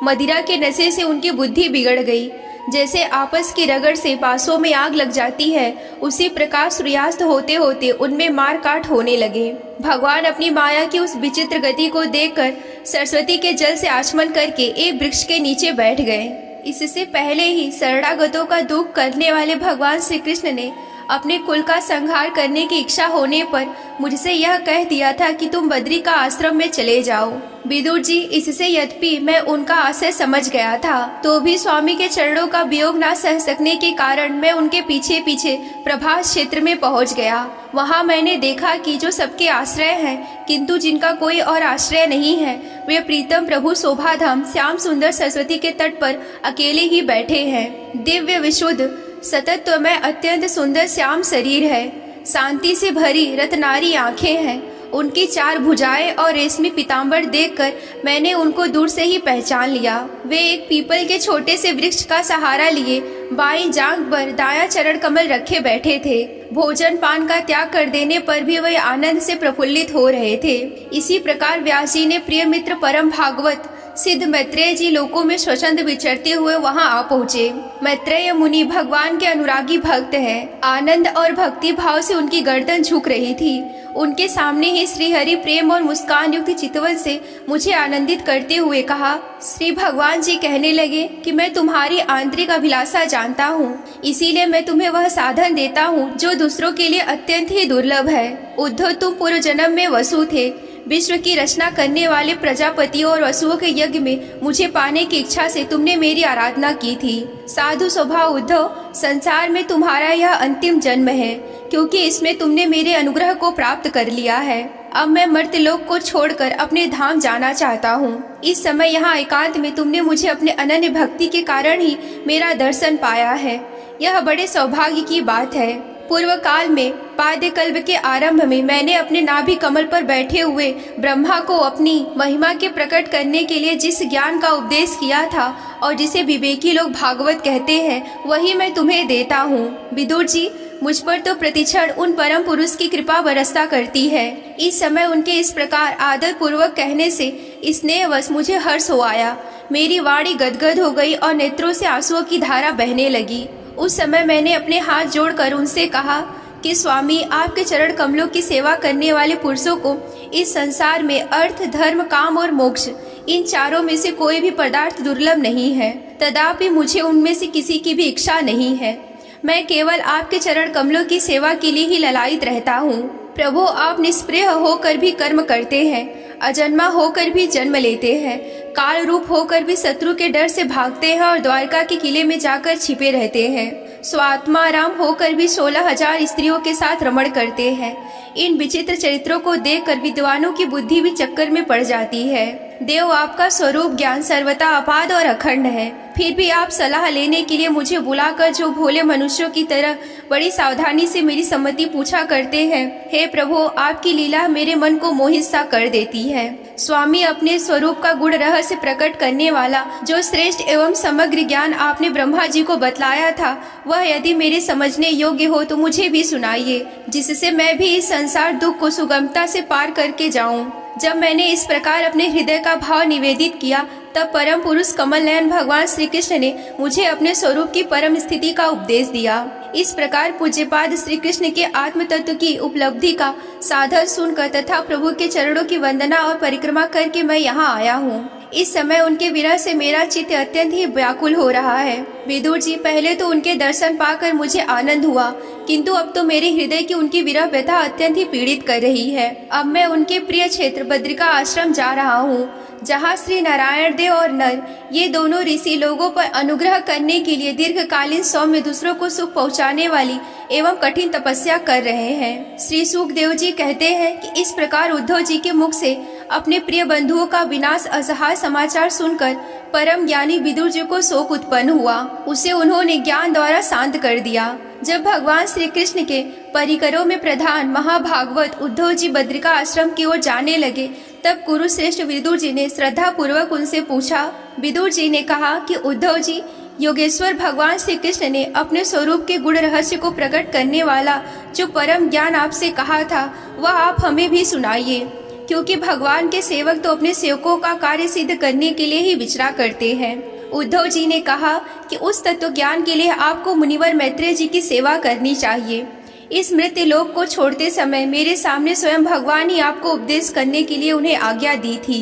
मदिरा के नशे से उनकी बुद्धि बिगड़ गई। जैसे आपस की रगड़ से बांसों में आग लग जाती है, उसी प्रकार सूर्यास्त होते होते उनमें मार काट होने लगे। भगवान अपनी माया की उस विचित्र गति को देखकर सरस्वती के जल से आचमन करके एक वृक्ष के नीचे बैठ गए। इससे पहले ही शरणागतों का दुख करने वाले भगवान श्री कृष्ण ने अपने कुल का संहार करने की इच्छा होने पर मुझसे यह कह दिया था कि तुम बद्री का आश्रम में चले जाओ। विदुर जी, इससे यद्यपि मैं उनका आशय समझ गया था, तो भी स्वामी के चरणों का वियोग न सह सकने के कारण मैं उनके पीछे पीछे प्रभास क्षेत्र में पहुंच गया। वहां मैंने देखा कि जो सबके आश्रय हैं, किंतु जिनका कोई और आश्रय नहीं है, वे प्रीतम प्रभु शोभाधाम श्याम सुंदर सरस्वती के तट पर अकेले ही बैठे हैं। दिव्य विशुद्ध सतत्व में अत्यंत सुंदर श्याम शरीर है, शांति से भरी रत्नारी आंखें हैं। उनकी 4 भुजाएं और रेशमी पीताम्बर देखकर मैंने उनको दूर से ही पहचान लिया। वे एक पीपल के छोटे से वृक्ष का सहारा लिए बाईं जांघ पर दायां चरण कमल रखे बैठे थे। भोजन पान का त्याग कर देने पर भी वे आनंद से प्रफुल्लित हो रहे थे। इसी प्रकार व्यास जी ने प्रिय मित्र परम भागवत सिद्ध मैत्रेय जी लोकों में स्वच्छंद विचरते हुए वहां आ पहुँचे। मैत्रेय मुनि भगवान के अनुरागी भक्त हैं। आनंद और भक्ति भाव से उनकी गर्दन झुक रही थी। उनके सामने ही श्री हरि प्रेम और मुस्कान युक्त चितवन से मुझे आनंदित करते हुए कहा। श्री भगवान जी कहने लगे कि मैं तुम्हारी आंतरिक अभिलाषा जानता हूँ, इसीलिए मैं तुम्हें वह साधन देता हूँ जो दूसरों के लिए अत्यंत ही दुर्लभ है। उद्धव, तुम पूर्व जन्म में वसु थे। विश्व की रचना करने वाले प्रजापतियों और वसुओं के यज्ञ में मुझे पाने की इच्छा से तुमने मेरी आराधना की थी। साधु स्वभाव उद्धव, संसार में तुम्हारा यह अंतिम जन्म है, क्योंकि इसमें तुमने मेरे अनुग्रह को प्राप्त कर लिया है। अब मैं मर्त्यलोक को छोड़कर अपने धाम जाना चाहता हूँ। इस समय यहाँ एकांत में तुमने मुझे अपने अनन्य भक्ति के कारण ही मेरा दर्शन पाया है। यह बड़े सौभाग्य की बात है। पूर्व काल में पाद्य कल्प के आरंभ में मैंने अपने नाभि कमल पर बैठे हुए ब्रह्मा को अपनी महिमा के प्रकट करने के लिए जिस ज्ञान का उपदेश किया था और जिसे विवेकी लोग भागवत कहते हैं, वही मैं तुम्हें देता हूँ। विदुर जी, मुझ पर तो प्रतिक्षण उन परम पुरुष की कृपा बरसता करती है। इस समय उनके इस प्रकार आदर पूर्वक कहने से स्नेहवश मुझे हर्ष हो आया। मेरी वाणी गदगद हो गई और नेत्रों से आंसुओं की धारा बहने लगी। उस समय मैंने अपने हाथ जोड़कर उनसे कहा कि स्वामी, आपके चरण कमलों की सेवा करने वाले पुरुषों को इस संसार में अर्थ, धर्म, काम और मोक्ष, इन चारों में से कोई भी पदार्थ दुर्लभ नहीं है। तथापि मुझे उनमें से किसी की भी इच्छा नहीं है। मैं केवल आपके चरण कमलों की सेवा के लिए ही ललायित रहता हूँ। प्रभु, आप निष्प्रिय होकर भी कर्म करते हैं, अजन्मा होकर भी जन्म लेते हैं, काल रूप होकर भी शत्रु के डर से भागते हैं और द्वारका के किले में जाकर छिपे रहते हैं। स्वात्माराम होकर भी 16,000 स्त्रियों के साथ रमण करते हैं। इन विचित्र चरित्रों को देखकर विद्वानों की बुद्धि भी चक्कर में पड़ जाती है। देव, आपका स्वरूप ज्ञान सर्वथा अपाद और अखंड है। फिर भी आप सलाह लेने के लिए मुझे बुलाकर जो भोले मनुष्यों की तरह बड़ी सावधानी से मेरी सम्मति पूछा करते हैं। हे प्रभु, आपकी लीला मेरे मन को मोहित सा कर देती है। स्वामी, अपने स्वरूप का गुण रहस्य प्रकट करने वाला जो श्रेष्ठ एवं समग्र ज्ञान आपने ब्रह्मा जी को बतलाया था, वह यदि मेरे समझने योग्य हो तो मुझे भी सुनाइए, जिससे मैं भी इस संसार दुख को सुगमता से पार करके जाऊं। जब मैंने इस प्रकार अपने हृदय का भाव निवेदित किया, तब परम पुरुष कमल नयन भगवान श्री कृष्ण ने मुझे अपने स्वरूप की परम स्थिति का उपदेश दिया। इस प्रकार पूज्यपाद श्री कृष्ण के आत्म तत्व की उपलब्धि का साधन सुनकर तथा प्रभु के चरणों की वंदना और परिक्रमा करके मैं यहाँ आया हूँ। इस समय उनके विरह से मेरा चित्त अत्यंत ही व्याकुल हो रहा है। विदुर जी, पहले तो उनके दर्शन पाकर मुझे आनंद हुआ, किंतु अब तो मेरे हृदय की उनकी विरह व्यथा अत्यंत ही पीड़ित कर रही है। अब मैं उनके प्रिय क्षेत्र बद्रिका आश्रम जा रहा हूँ, जहाँ श्री नारायण देव और नर, ये दोनों ऋषि लोगों पर अनुग्रह करने के लिए दीर्घकालीन सौम्य दूसरों को सुख पहुँचाने वाली एवं कठिन तपस्या कर रहे हैं। श्री सुखदेव जी कहते हैं कि इस प्रकार उद्धव जी के मुख से अपने प्रिय बंधुओं का विनाश असहाय समाचार सुनकर परम ज्ञानी विदुर जी को शोक उत्पन्न हुआ। उसे उन्होंने ज्ञान द्वारा शांत कर दिया। जब भगवान श्री कृष्ण के परिकरों में प्रधान महाभागवत उद्धव जी बद्रिका आश्रम की ओर जाने लगे, तब कुरुश्रेष्ठ विदुर जी ने श्रद्धा पूर्वक उनसे पूछा। विदुर जी ने कहा कि उद्धव जी, योगेश्वर भगवान श्री कृष्ण ने अपने स्वरूप के गुण रहस्य को प्रकट करने वाला जो परम ज्ञान आपसे कहा था, वह आप हमें भी सुनाइए, क्योंकि भगवान के सेवक तो अपने सेवकों का कार्य सिद्ध करने के लिए ही विचरा करते हैं। उद्धव जी ने कहा कि उस तत्व ज्ञान के लिए आपको मुनिवर मैत्रेय जी की सेवा करनी चाहिए। इस मृत्यु लोक को छोड़ते समय मेरे सामने स्वयं भगवान ही आपको उपदेश करने के लिए उन्हें आज्ञा दी थी।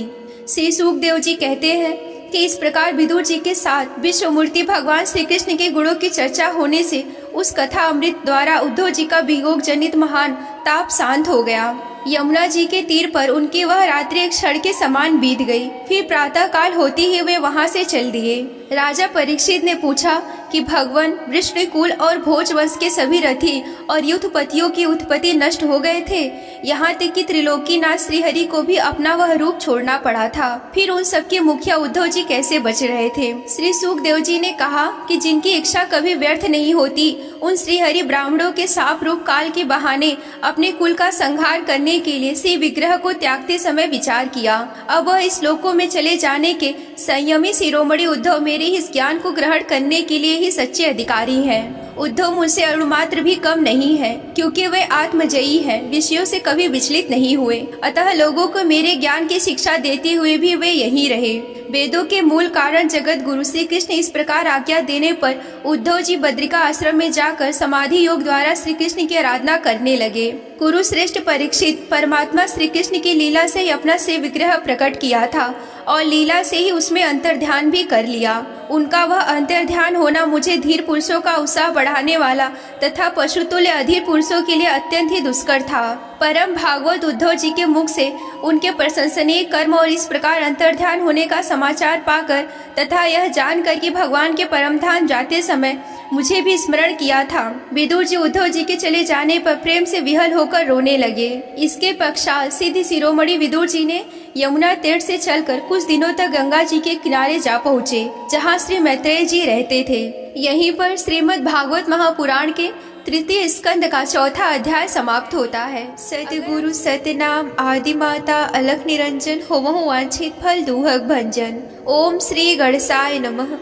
श्री सुखदेव जी कहते हैं कि इस प्रकार विदुर जी के साथ विश्व मूर्ति भगवान श्री कृष्ण के गुणों की चर्चा होने से उस कथा अमृत द्वारा उद्धव जी का वियोग जनित महान ताप शांत हो गया। यमुना जी के तीर पर उनकी वह रात्रि एक क्षण के समान बीत गई। फिर प्रातः काल होते ही वे वहां से चल दिए। राजा परीक्षित ने पूछा कि भगवान, विष्णुकुल और भोज वंश के सभी रथी और युद्धपतियों की उत्पत्ति नष्ट हो गए थे, यहाँ तक कि त्रिलोकीनाथ श्रीहरि को भी अपना वह रूप छोड़ना पड़ा था। फिर उन सबके मुखिया उद्धव जी कैसे बच रहे थे? श्री सुखदेव जी ने कहा कि जिनकी इच्छा कभी व्यर्थ नहीं होती, उन श्रीहरि ब्राह्मणों के साप रूप काल के बहाने अपने कुल का संहार करने के लिए श्री विग्रह को त्यागते समय विचार किया। अब वह इस लोकों में चले जाने के संयमी शिरोमणि उद्धव मेरे इस ज्ञान को ग्रहण करने के लिए ही सच्चे अधिकारी हैं। उद्धव मुझसे अणुमात्र भी कम नहीं है, क्योंकि वे आत्मजयी हैं, विषयों से कभी विचलित नहीं हुए। अतः लोगों को मेरे ज्ञान की शिक्षा देते हुए भी वे यहीं रहे। वेदों के मूल कारण जगत गुरु श्री कृष्ण इस प्रकार आज्ञा देने पर उद्धव जी बद्रिका आश्रम में जाकर समाधि योग द्वारा श्री कृष्ण की आराधना करने लगे। कुरुश्रेष्ठ परीक्षित परमात्मा श्री कृष्ण की लीला से ही अपना से विग्रह प्रकट किया था और लीला से ही उसमें अंतर्ध्यान भी कर लिया। उनका वह अंतर्ध्यान होना मुझे धीर पुरुषों का उत्साह बढ़ाने वाला तथा पशुतुल्य अधीर पुरुषों के लिए अत्यंत ही दुष्कर था। परम भागवत उद्धव जी के मुख से उनके प्रशंसनीय कर्म और इस प्रकार अंतर्ध्यान होने का समाचार पाकर तथा यह जानकर कि भगवान के परम धाम जाते समय मुझे भी स्मरण किया था। विदुर जी उद्धव जी के चले जाने पर प्रेम से विहल होकर रोने लगे। इसके पश्चात सिद्धि शिरोमणि विदुर जी ने यमुना तीर से चलकर कुछ दिनों तक गंगा जी के किनारे जा पहुँचे, जहाँ श्री मैत्रेय जी रहते थे। यहीं पर श्रीमद् भागवत महापुराण के तृतीय स्कंद का चौथा अध्याय समाप्त होता है। सतगुरु सतनाम आदि माता अलख निरंजन होमहु वांछित फल दूहक भंजन। ओम श्री गणेशाय नमः।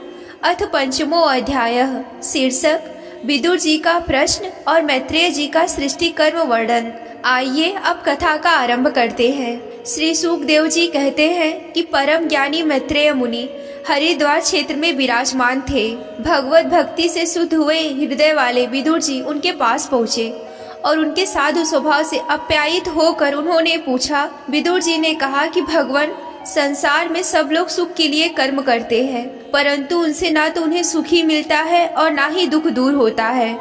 अथ पंचमो अध्याय। शीर्षक विदुर जी का प्रश्न और मैत्रेय जी का सृष्टि कर्म वर्णन। आइए अब कथा का आरंभ करते हैं। श्री सुखदेव जी कहते हैं कि परम ज्ञानी मैत्रेय मुनि हरिद्वार क्षेत्र में विराजमान थे। भगवत भक्ति से शुद्ध हुए हृदय वाले विदुर जी उनके पास पहुँचे और उनके साधु स्वभाव से आप्यायित होकर उन्होंने पूछा। विदुर जी ने कहा कि भगवान, संसार में सब लोग सुख के लिए कर्म करते हैं, परंतु उनसे ना तो उन्हें सुख ही मिलता है और ना ही दुख दूर होता है,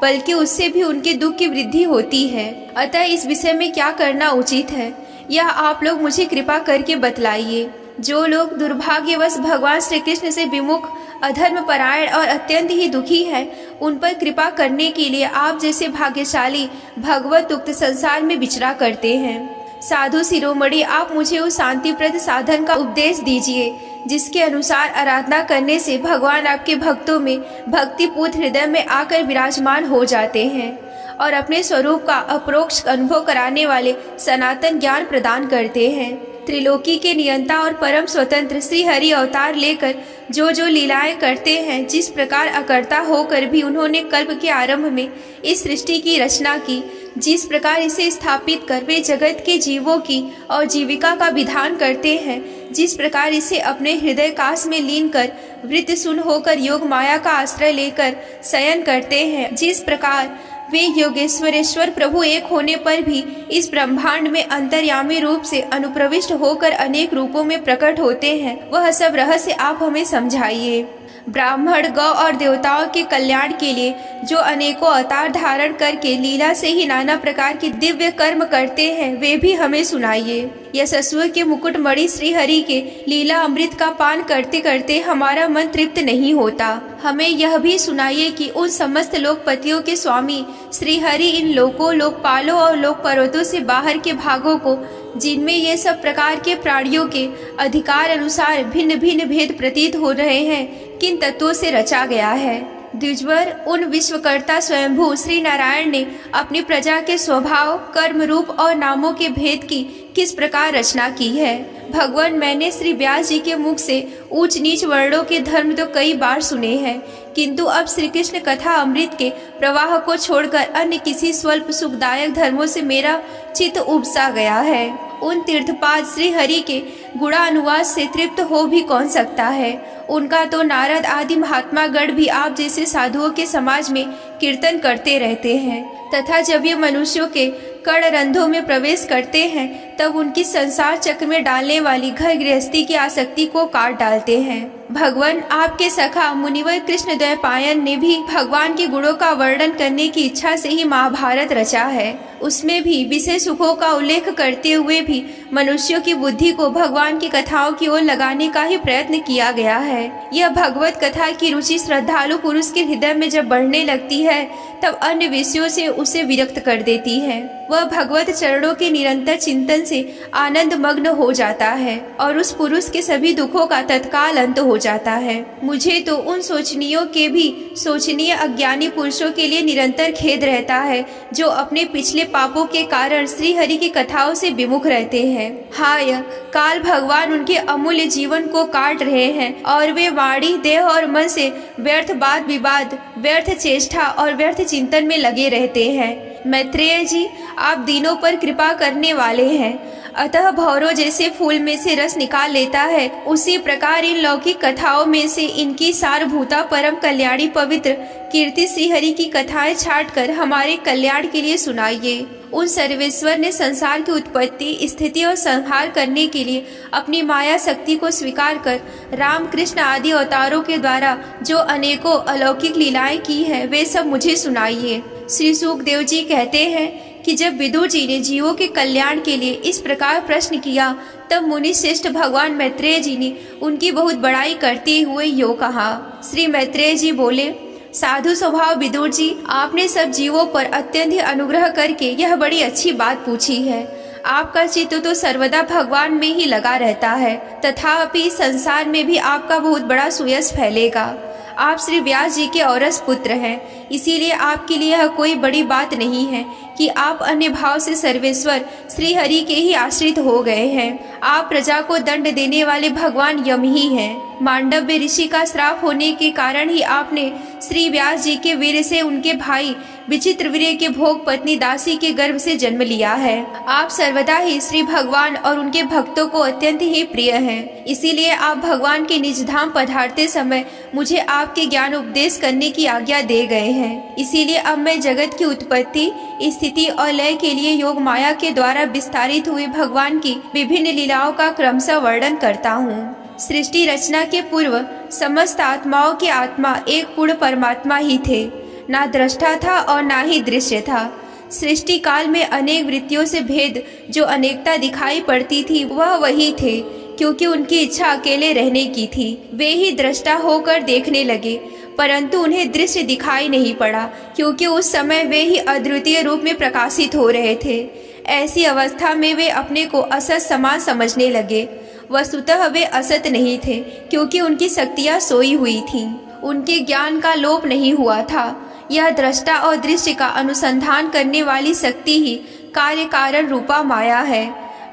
बल्कि उससे भी उनके दुख की वृद्धि होती है। अतः इस विषय में क्या करना उचित है, यह आप लोग मुझे कृपा करके बतलाइए। जो लोग दुर्भाग्यवश भगवान श्री कृष्ण से विमुख, अधर्म परायण और अत्यंत ही दुखी है, उन पर कृपा करने के लिए आप जैसे भाग्यशाली भगवत उक्त संसार में विचरा करते हैं। साधु शिरोमणि, आप मुझे उस शांतिप्रद साधन का उपदेश दीजिए जिसके अनुसार आराधना करने से भगवान आपके भक्तों में भक्तिपूत हृदय में आकर विराजमान हो जाते हैं और अपने स्वरूप का अपरोक्ष अनुभव कराने वाले सनातन ज्ञान प्रदान करते हैं। त्रिलोकी के नियंता और परम स्वतंत्र श्री हरि अवतार लेकर जो जो लीलाएं करते हैं, जिस प्रकार अकर्ता होकर भी उन्होंने कल्प के आरंभ में इस सृष्टि की रचना की, जिस प्रकार इसे स्थापित कर वे जगत के जीवों की और जीविका का विधान करते हैं, जिस प्रकार इसे अपने हृदय काश में लीन कर वृत्त सुन होकर योग माया का आश्रय लेकर शयन करते हैं, जिस प्रकार वे योगेश्वरेश्वर प्रभु एक होने पर भी इस ब्रह्मांड में अंतर्यामी रूप से अनुप्रविष्ट होकर अनेक रूपों में प्रकट होते हैं, वह सब रहस्य आप हमें समझाइए। ब्राह्मण, गौ और देवताओं के कल्याण के लिए जो अनेकों अवतार धारण करके लीला से ही नाना प्रकार के दिव्य कर्म करते हैं, वे भी हमें सुनाइए। यशस्वी के मुकुट मणि श्री हरि के लीला अमृत का पान करते करते हमारा मन तृप्त नहीं होता। हमें यह भी सुनाइए कि उन समस्त लोकपतियों के स्वामी श्री हरि इन लोकों, लोकपालों और लोक पर्वतों से बाहर के भागों को, जिनमें ये सब प्रकार के प्राणियों के अधिकार अनुसार भिन्न भिन्न भेद प्रतीत हो रहे हैं, किन तत्वों से रचा गया है। द्विजवर, उन विश्वकर्ता स्वयंभू श्री नारायण ने अपनी प्रजा के स्वभाव, कर्म रूप और नामों के भेद की किस प्रकार रचना की है। भगवान, मैंने श्री व्यास जी के मुख से ऊंच नीच वर्णों के धर्म तो कई बार सुने हैं, किंतु अब श्री कृष्ण कथा अमृत के प्रवाह को छोड़कर अन्य किसी स्वल्प सुखदायक धर्मों से मेरा चित्त उपसा गया है। उन तीर्थपाद श्री हरि के गुणानुवाद से तृप्त हो भी कौन सकता है। उनका तो नारद आदि महात्मा गण भी आप जैसे साधुओं के समाज में कीर्तन करते रहते हैं, तथा जब ये मनुष्यों के कर्ण रंध्रों में प्रवेश करते हैं, तब उनकी संसार चक्र में डालने वाली घर गृहस्थी की आसक्ति को काट डालते हैं। भगवान, आपके सखा मुनिवर कृष्ण द्वैपायन ने भी भगवान के गुणों का वर्णन करने की इच्छा से ही महाभारत रचा है। उसमें भी विषय सुखों का उल्लेख करते हुए भी मनुष्यों की बुद्धि को भगवान की कथाओं की ओर लगाने का ही प्रयत्न किया गया है। यह भगवत कथा की रुचि श्रद्धालु पुरुष के हृदय में जब बढ़ने लगती है, तब अन्य विषयों से उसे विरक्त कर देती है। वह भगवत चरणों के निरंतर चिंतन से आनंद मग्न हो जाता है और उस पुरुष के सभी दुखों का तत्काल अंत हो जाता है। मुझे तो उन सोचनीयों के भी सोचनीय अज्ञानी पुरुषों के लिए निरंतर खेद रहता है, जो अपने पिछले पापों के कारण श्री हरि की कथाओं से विमुख रहते हैं। हाय, काल भगवान उनके अमूल्य जीवन को काट रहे हैं और वे वाणी, देह और मन से व्यर्थ वाद विवाद, व्यर्थ चेष्टा और व्यर्थ चिंतन में लगे रहते हैं। मैत्रेय जी, आप दीनों पर कृपा करने वाले हैं, अतः भौरों जैसे फूल में से रस निकाल लेता है, उसी प्रकार इन लौकिक कथाओं में से इनकी सारभूता परम कल्याणी पवित्र कीर्ति श्री हरि की कथाएं छाट कर हमारे कल्याण के लिए सुनाइए। उन सर्वेश्वर ने संसार की उत्पत्ति, स्थिति और संहार करने के लिए अपनी माया शक्ति को स्वीकार कर राम कृष्ण आदि अवतारों के द्वारा जो अनेकों अलौकिक लीलाएं की है, वे सब मुझे सुनाइए। श्री सुखदेव जी कहते हैं कि जब विदुर जी ने जीवों के कल्याण के लिए इस प्रकार प्रश्न किया, तब मुनि श्रेष्ठ भगवान मैत्रेय जी ने उनकी बहुत बड़ाई करते हुए यो कहा। श्री मैत्रेय जी बोले, साधु स्वभाव विदुर जी, आपने सब जीवों पर अत्यंत ही अनुग्रह करके यह बड़ी अच्छी बात पूछी है। आपका चित्त तो सर्वदा भगवान में ही लगा रहता है, तथापि संसार में भी आपका बहुत बड़ा सुयश फैलेगा। आप श्री व्यास जी के औरस पुत्र हैं, इसीलिए आपके लिए यह कोई बड़ी बात नहीं है कि आप अन्य भाव से सर्वेश्वर श्री हरि के ही आश्रित हो गए हैं। आप प्रजा को दंड देने वाले भगवान यम ही हैं। मांडव्य ऋषि का श्राप होने के कारण ही आपने श्री व्यास जी के वीर से उनके भाई विचित्र वीर्य के भोग पत्नी दासी के गर्भ से जन्म लिया है। आप सर्वदा ही श्री भगवान और उनके भक्तों को अत्यंत ही प्रिय हैं। इसीलिए आप भगवान के निज धाम पधारते समय मुझे आपके ज्ञान उपदेश करने की आज्ञा दे गए हैं। इसीलिए अब मैं जगत की उत्पत्ति, स्थिति और लय के लिए योग माया के द्वारा विस्तारित हुए भगवान की विभिन्न लीलाओं का क्रमशः वर्णन करता हूँ। सृष्टि रचना के पूर्व समस्त आत्माओं के आत्मा एक पूर्ण परमात्मा ही थे। ना दृष्टा था और ना ही दृश्य था। सृष्टि काल में अनेक वृत्तियों से भेद जो अनेकता दिखाई पड़ती थी वह वही थे, क्योंकि उनकी इच्छा अकेले रहने की थी। वे ही दृष्टा होकर देखने लगे, परंतु उन्हें दृश्य दिखाई नहीं पड़ा, क्योंकि उस समय वे ही अद्वितीय रूप में प्रकाशित हो रहे थे। ऐसी अवस्था में वे अपने को असत समान समझने लगे। वस्तुतः वे असत नहीं थे, क्योंकि उनकी शक्तियाँ सोई हुई थीं। उनके ज्ञान का लोप नहीं हुआ था। यह दृष्टा और दृश्य का अनुसंधान करने वाली शक्ति ही कार्य कारण रूपा माया है।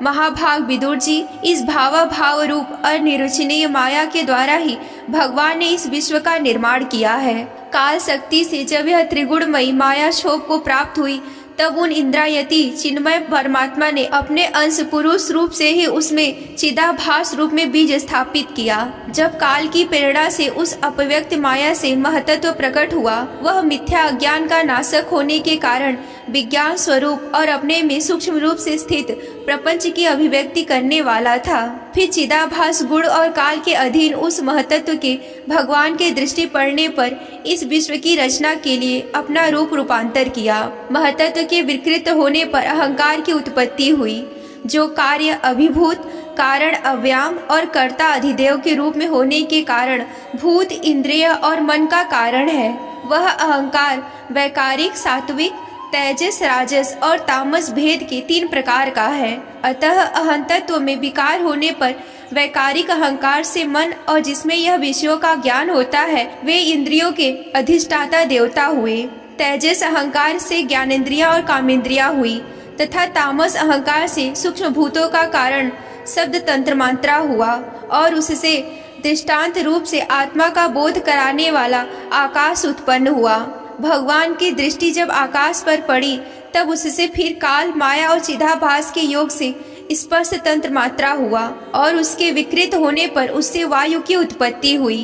महाभाग विदुर जी, इस भाव रूप अनिर्वचनीय माया के द्वारा ही भगवान ने इस विश्व का निर्माण किया है। काल शक्ति से जब यह त्रिगुणमयी माया शोभ को प्राप्त हुई, तब उन इंद्रायती चिन्मय परमात्मा ने अपने अंश पुरुष रूप से ही उसमें चिदाभास रूप में बीज स्थापित किया। जब काल की प्रेरणा से उस अपव्यक्त माया से महतत्व प्रकट हुआ, वह मिथ्या अज्ञान का नाशक होने के कारण विज्ञान स्वरूप और अपने में सूक्ष्म रूप से स्थित प्रपंच की अभिव्यक्ति करने वाला था। फिर चिदाभास गुण और काल के अधीन उस महतत्व के भगवान के दृष्टि पड़ने पर इस विश्व की रचना के लिए अपना रूप रूपांतर किया। महतत्व के विकृत होने पर अहंकार की उत्पत्ति हुई, जो कार्य अभिभूत, कारण अव्याम और कर्ता अधिदेव के रूप में होने के कारण भूत, इंद्रिय और मन का कारण है। वह अहंकार वैकारिक, सात्विक, तेजस, राजस और तामस भेद के 3 प्रकार का है। अतः अहंतत्व में विकार होने पर वैकारिक अहंकार से मन और जिसमें यह विषयों का ज्ञान होता है, वे इंद्रियों के अधिष्ठाता देवता हुए। तेजस अहंकार से ज्ञानेंद्रिया और कामेंद्रिया हुई, तथा तामस अहंकार से सूक्ष्म भूतों का कारण शब्द तंत्र मात्रा हुआ, और उससे दृष्टांत रूप से आत्मा का बोध कराने वाला आकाश उत्पन्न हुआ। भगवान की दृष्टि जब आकाश पर पड़ी, तब उससे फिर काल, माया और चिदाभास के योग से स्पर्श तंत्र मात्रा हुआ, और उसके विकृत होने पर उससे वायु की उत्पत्ति हुई।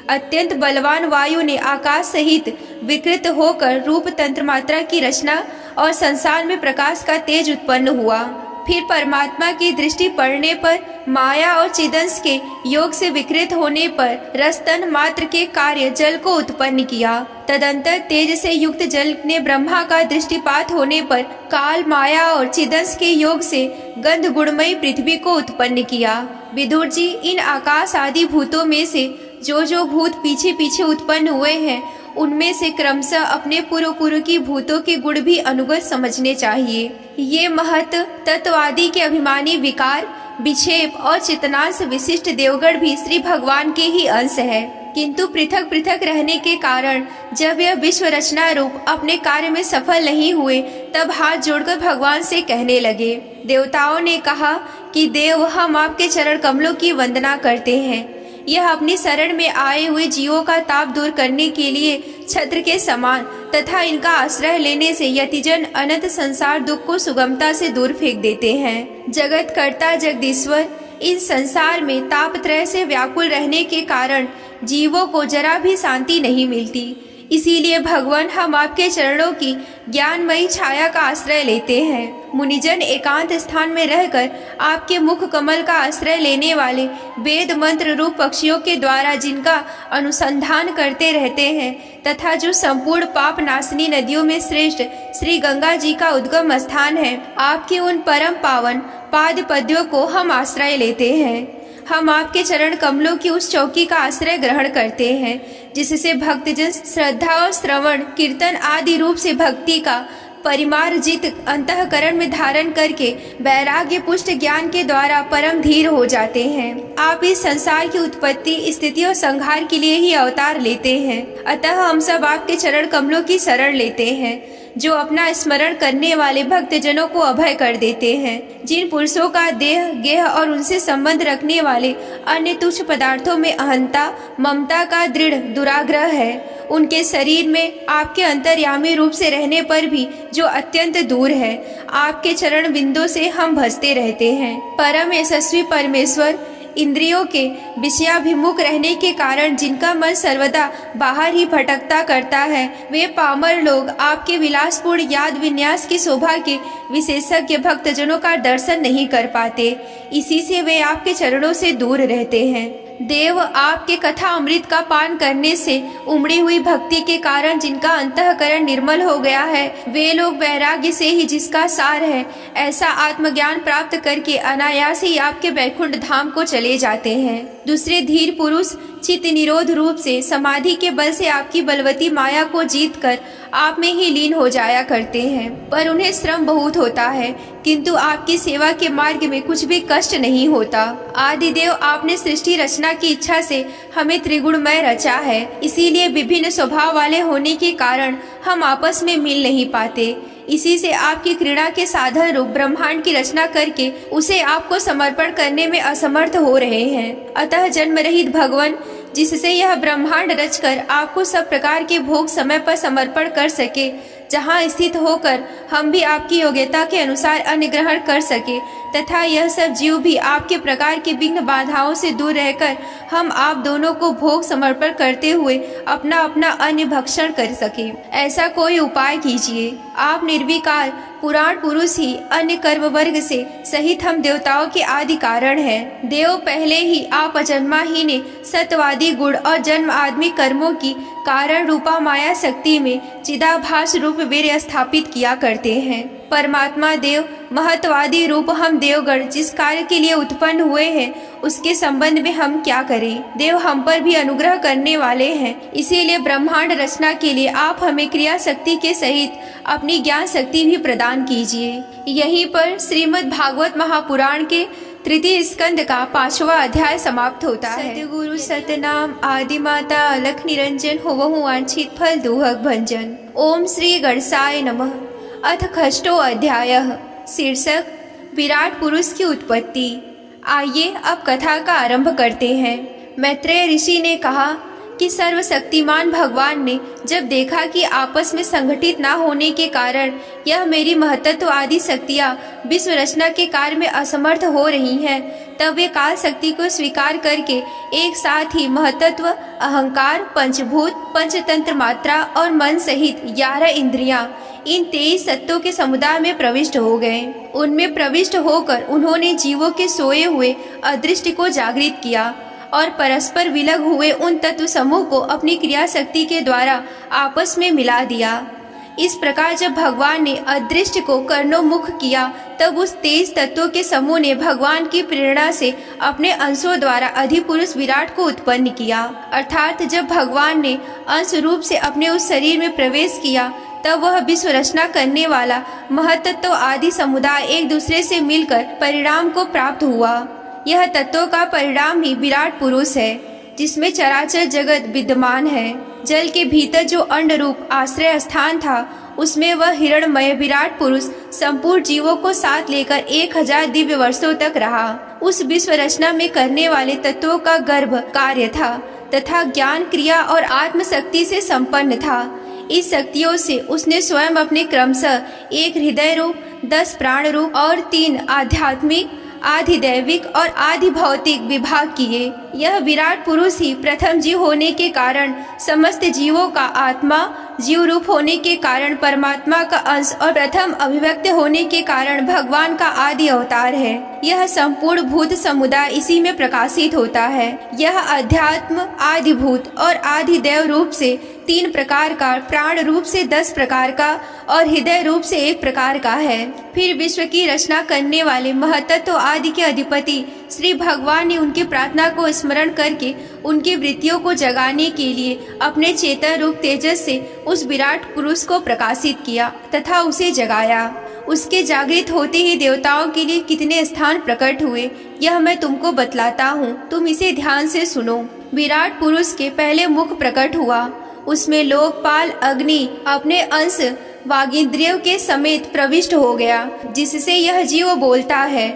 अत्यंत बलवान वायु ने आकाश सहित विकृत होकर रूप तंत्र मात्रा की रचना और संसार में प्रकाश का तेज उत्पन्न हुआ। फिर परमात्मा की दृष्टि पड़ने पर माया और चिदंश के योग से विकृत होने पर रसतन मात्र के कार्य जल को उत्पन्न किया। तदंतर तेज से युक्त जल ने ब्रह्मा का दृष्टिपात होने पर काल, माया और चिदंश के योग से गंध गुणमयी पृथ्वी को उत्पन्न किया। विदुर जी, इन आकाश आदि भूतों में से जो भूत पीछे पीछे उत्पन्न हुए हैं, उनमें से क्रमशः अपने पूर्व की भूतों के गुण भी अनुगत समझने चाहिए। ये महत तत्वादि के अभिमानी विकार, विक्षेप और चेतनांश विशिष्ट देवगण भी श्री भगवान के ही अंश है, किंतु पृथक पृथक रहने के कारण जब यह विश्व रचना रूप अपने कार्य में सफल नहीं हुए, तब हाथ जोड़कर भगवान से कहने लगे। देवताओं ने कहा कि देव, हम आपके चरण कमलों की वंदना करते हैं। यह अपनी शरण में आए हुए जीवों का ताप दूर करने के लिए छत्र के समान तथा इनका आश्रय लेने से यतिजन अनंत संसार दुख को सुगमता से दूर फेंक देते हैं। जगत कर्ता जगदीश्वर इस संसार में तापत्रय से व्याकुल रहने के कारण जीवों को जरा भी शांति नहीं मिलती। इसीलिए भगवान हम आपके चरणों की ज्ञानमयी छाया का आश्रय लेते हैं। मुनिजन एकांत स्थान में रहकर आपके मुख कमल का आश्रय लेने वाले वेद मंत्र रूप पक्षियों के द्वारा जिनका अनुसंधान करते रहते हैं तथा जो संपूर्ण पाप नाशनी नदियों में श्रेष्ठ श्री गंगा जी का उद्गम स्थान है, आपके उन परम पावन पाद पद्यों को हम आश्रय लेते हैं। हम आपके चरण कमलों की उस चौकी का आश्रय ग्रहण करते हैं जिससे भक्तजन श्रद्धा और श्रवण कीर्तन आदि रूप से भक्ति का परिमार्जित अंतःकरण में धारण करके वैराग्य पुष्ट ज्ञान के द्वारा परम धीर हो जाते हैं। आप इस संसार की उत्पत्ति स्थिति और संहार के लिए ही अवतार लेते हैं। अतः हम सब आपके चरण कमलों की शरण लेते हैं जो अपना स्मरण करने वाले भक्तजनों को अभय कर देते हैं। जिन पुरुषों का देह गेह और उनसे संबंध रखने वाले अन्य तुच्छ पदार्थों में अहंता ममता का दृढ़ दुराग्रह है, उनके शरीर में आपके अंतर्यामी रूप से रहने पर भी जो अत्यंत दूर है, आपके चरण बिंदु से हम भजते रहते हैं। परम यशस्वी परमेश्वर इंद्रियों के विषयाभिमुख रहने के कारण जिनका मन सर्वदा बाहर ही भटकता करता है, वे पामर लोग आपके विलासपूर्ण याद विन्यास की शोभा के विशेषज्ञ भक्तजनों का दर्शन नहीं कर पाते। इसी से वे आपके चरणों से दूर रहते हैं। देव आपके कथा अमृत का पान करने से उमड़ी हुई भक्ति के कारण जिनका अंतःकरण निर्मल हो गया है, वे लोग वैराग्य से ही जिसका सार है ऐसा आत्मज्ञान प्राप्त करके अनायास ही आपके वैकुंठ धाम को चले जाते हैं। दूसरे धीर पुरुष चित्त निरोध रूप से समाधि के बल से आपकी बलवती माया को जीतकर आप में ही लीन हो जाया करते हैं, पर उन्हें श्रम बहुत होता है, किंतु आपकी सेवा के मार्ग में कुछ भी कष्ट नहीं होता। आदिदेव आपने सृष्टि रचना की इच्छा से हमें त्रिगुणमय रचा है, इसीलिए विभिन्न स्वभाव वाले होने के कारण हम आपस में मिल नहीं पाते। इसी से आपकी क्रीड़ा के साधन रूप ब्रह्मांड की रचना करके उसे आपको समर्पण करने में असमर्थ हो रहे हैं। अतः जन्म रहित भगवान जिससे यह ब्रह्मांड रचकर आपको सब प्रकार के भोग समय पर समर्पण कर सके, जहाँ स्थित होकर हम भी आपकी योग्यता के अनुसार अन्न ग्रहण कर सके तथा यह सब जीव भी आपके प्रकार की विघ्न बाधाओं से दूर रहकर हम आप दोनों को भोग समर्पण करते हुए अपना अपना अन्न भक्षण कर सके, ऐसा कोई उपाय कीजिए। आप निर्विकार पुराण पुरुष ही अन्य कर्म वर्ग से सहित हम देवताओं के आदि कारण हैं। देव पहले ही आप अजन्मा ही ने सत्यवादी गुण और जन्म आदमी कर्मों की कारण रूपा माया शक्ति में चिदाभास रूप वीर्य स्थापित किया करते हैं। परमात्मा देव महत्वादी रूप हम देवगण जिस कार्य के लिए उत्पन्न हुए हैं उसके संबंध में हम क्या करें। देव हम पर भी अनुग्रह करने वाले हैं, इसीलिए ब्रह्मांड रचना के लिए आप हमें क्रिया शक्ति के सहित अपनी ज्ञान शक्ति भी प्रदान कीजिए। यहीं पर श्रीमद् भागवत महापुराण के तृतीय स्कंद का 5वां अध्याय समाप्त होता है। सतगुरु सतनाम आदि माता अलख निरंजन होवहु वांछित फल दुहक भंजन। ओम श्री गणसाय नमः। अथ षष्ठो अध्याय। शीर्षक विराट पुरुष की उत्पत्ति। आइए अब कथा का आरंभ करते हैं। मैत्रेय ऋषि ने कहा कि सर्वशक्तिमान भगवान ने जब देखा कि आपस में संगठित न होने के कारण यह मेरी महतत्व आदि शक्तियाँ विश्व रचना के कार्य में असमर्थ हो रही हैं, तब वे काल शक्ति को स्वीकार करके एक साथ ही महतत्व अहंकार पंचभूत पंचतंत्र मात्रा और मन सहित 11 इंद्रियां इन 23 तत्वों के समुदाय में प्रविष्ट हो गए। उनमें प्रविष्ट होकर उन्होंने जीवों के सोए हुए अदृष्ट को जागृत किया और परस्पर विलग हुए उन तत्व समूह को अपनी क्रिया शक्ति के द्वारा आपस में मिला दिया। इस प्रकार जब भगवान ने अदृष्ट को कर्णोमुख किया, तब उस 23 तत्वों के समूह ने भगवान की प्रेरणा से अपने अंशों द्वारा अधिपुरुष विराट को उत्पन्न किया। अर्थात जब भगवान ने अंश रूप से अपने उस शरीर में प्रवेश किया, तब वह विश्व रचना करने वाला महतत्व आदि समुदाय एक दूसरे से मिलकर परिणाम को प्राप्त हुआ। यह तत्वों का परिणाम ही विराट पुरुष है, जिसमें चराचर जगत विद्यमान है। जल के भीतर जो अंड रूप आश्रय स्थान था, उसमें वह हिरणमय विराट पुरुष संपूर्ण जीवों को साथ लेकर 1000 दिव्य वर्षों तक रहा। उस विश्व रचना में करने वाले तत्वों का गर्भ कार्य था तथा ज्ञान क्रिया और आत्म शक्ति से संपन्न था। इस शक्तियों से उसने स्वयं अपने क्रमशः 1 हृदय रूप, 10 प्राण रूप और 3 आध्यात्मिक आधि दैविक और आधि भौतिक विभाग किए। यह विराट पुरुष ही प्रथम जीव होने के कारण समस्त जीवों का आत्मा, जीव रूप होने के कारण परमात्मा का अंश और प्रथम अभिव्यक्त होने के कारण भगवान का आदि अवतार है। यह संपूर्ण भूत समुदाय इसी में प्रकाशित होता है। यह अध्यात्म आदिभूत और आदि देव रूप से 3 प्रकार का, प्राण रूप से 10 प्रकार का और हृदय रूप से 1 प्रकार का है। फिर विश्व की रचना करने वाले महतत्व आदि के अधिपति श्री भगवान ने उनकी प्रार्थना को स्मरण करके उनकी वृत्तियों को जगाने के लिए अपने चेतन रूप तेजस से उस विराट पुरुष को प्रकाशित किया तथा उसे जगाया। उसके जागृत होते ही देवताओं के लिए कितने स्थान प्रकट हुए, यह मैं तुमको बतलाता हूँ, तुम इसे ध्यान से सुनो। विराट पुरुष के पहले मुख प्रकट हुआ, उसमें लोकपाल अग्नि अपने अंश वागींद्रियों के समेत प्रविष्ट हो गया, जिससे यह जीव बोलता है।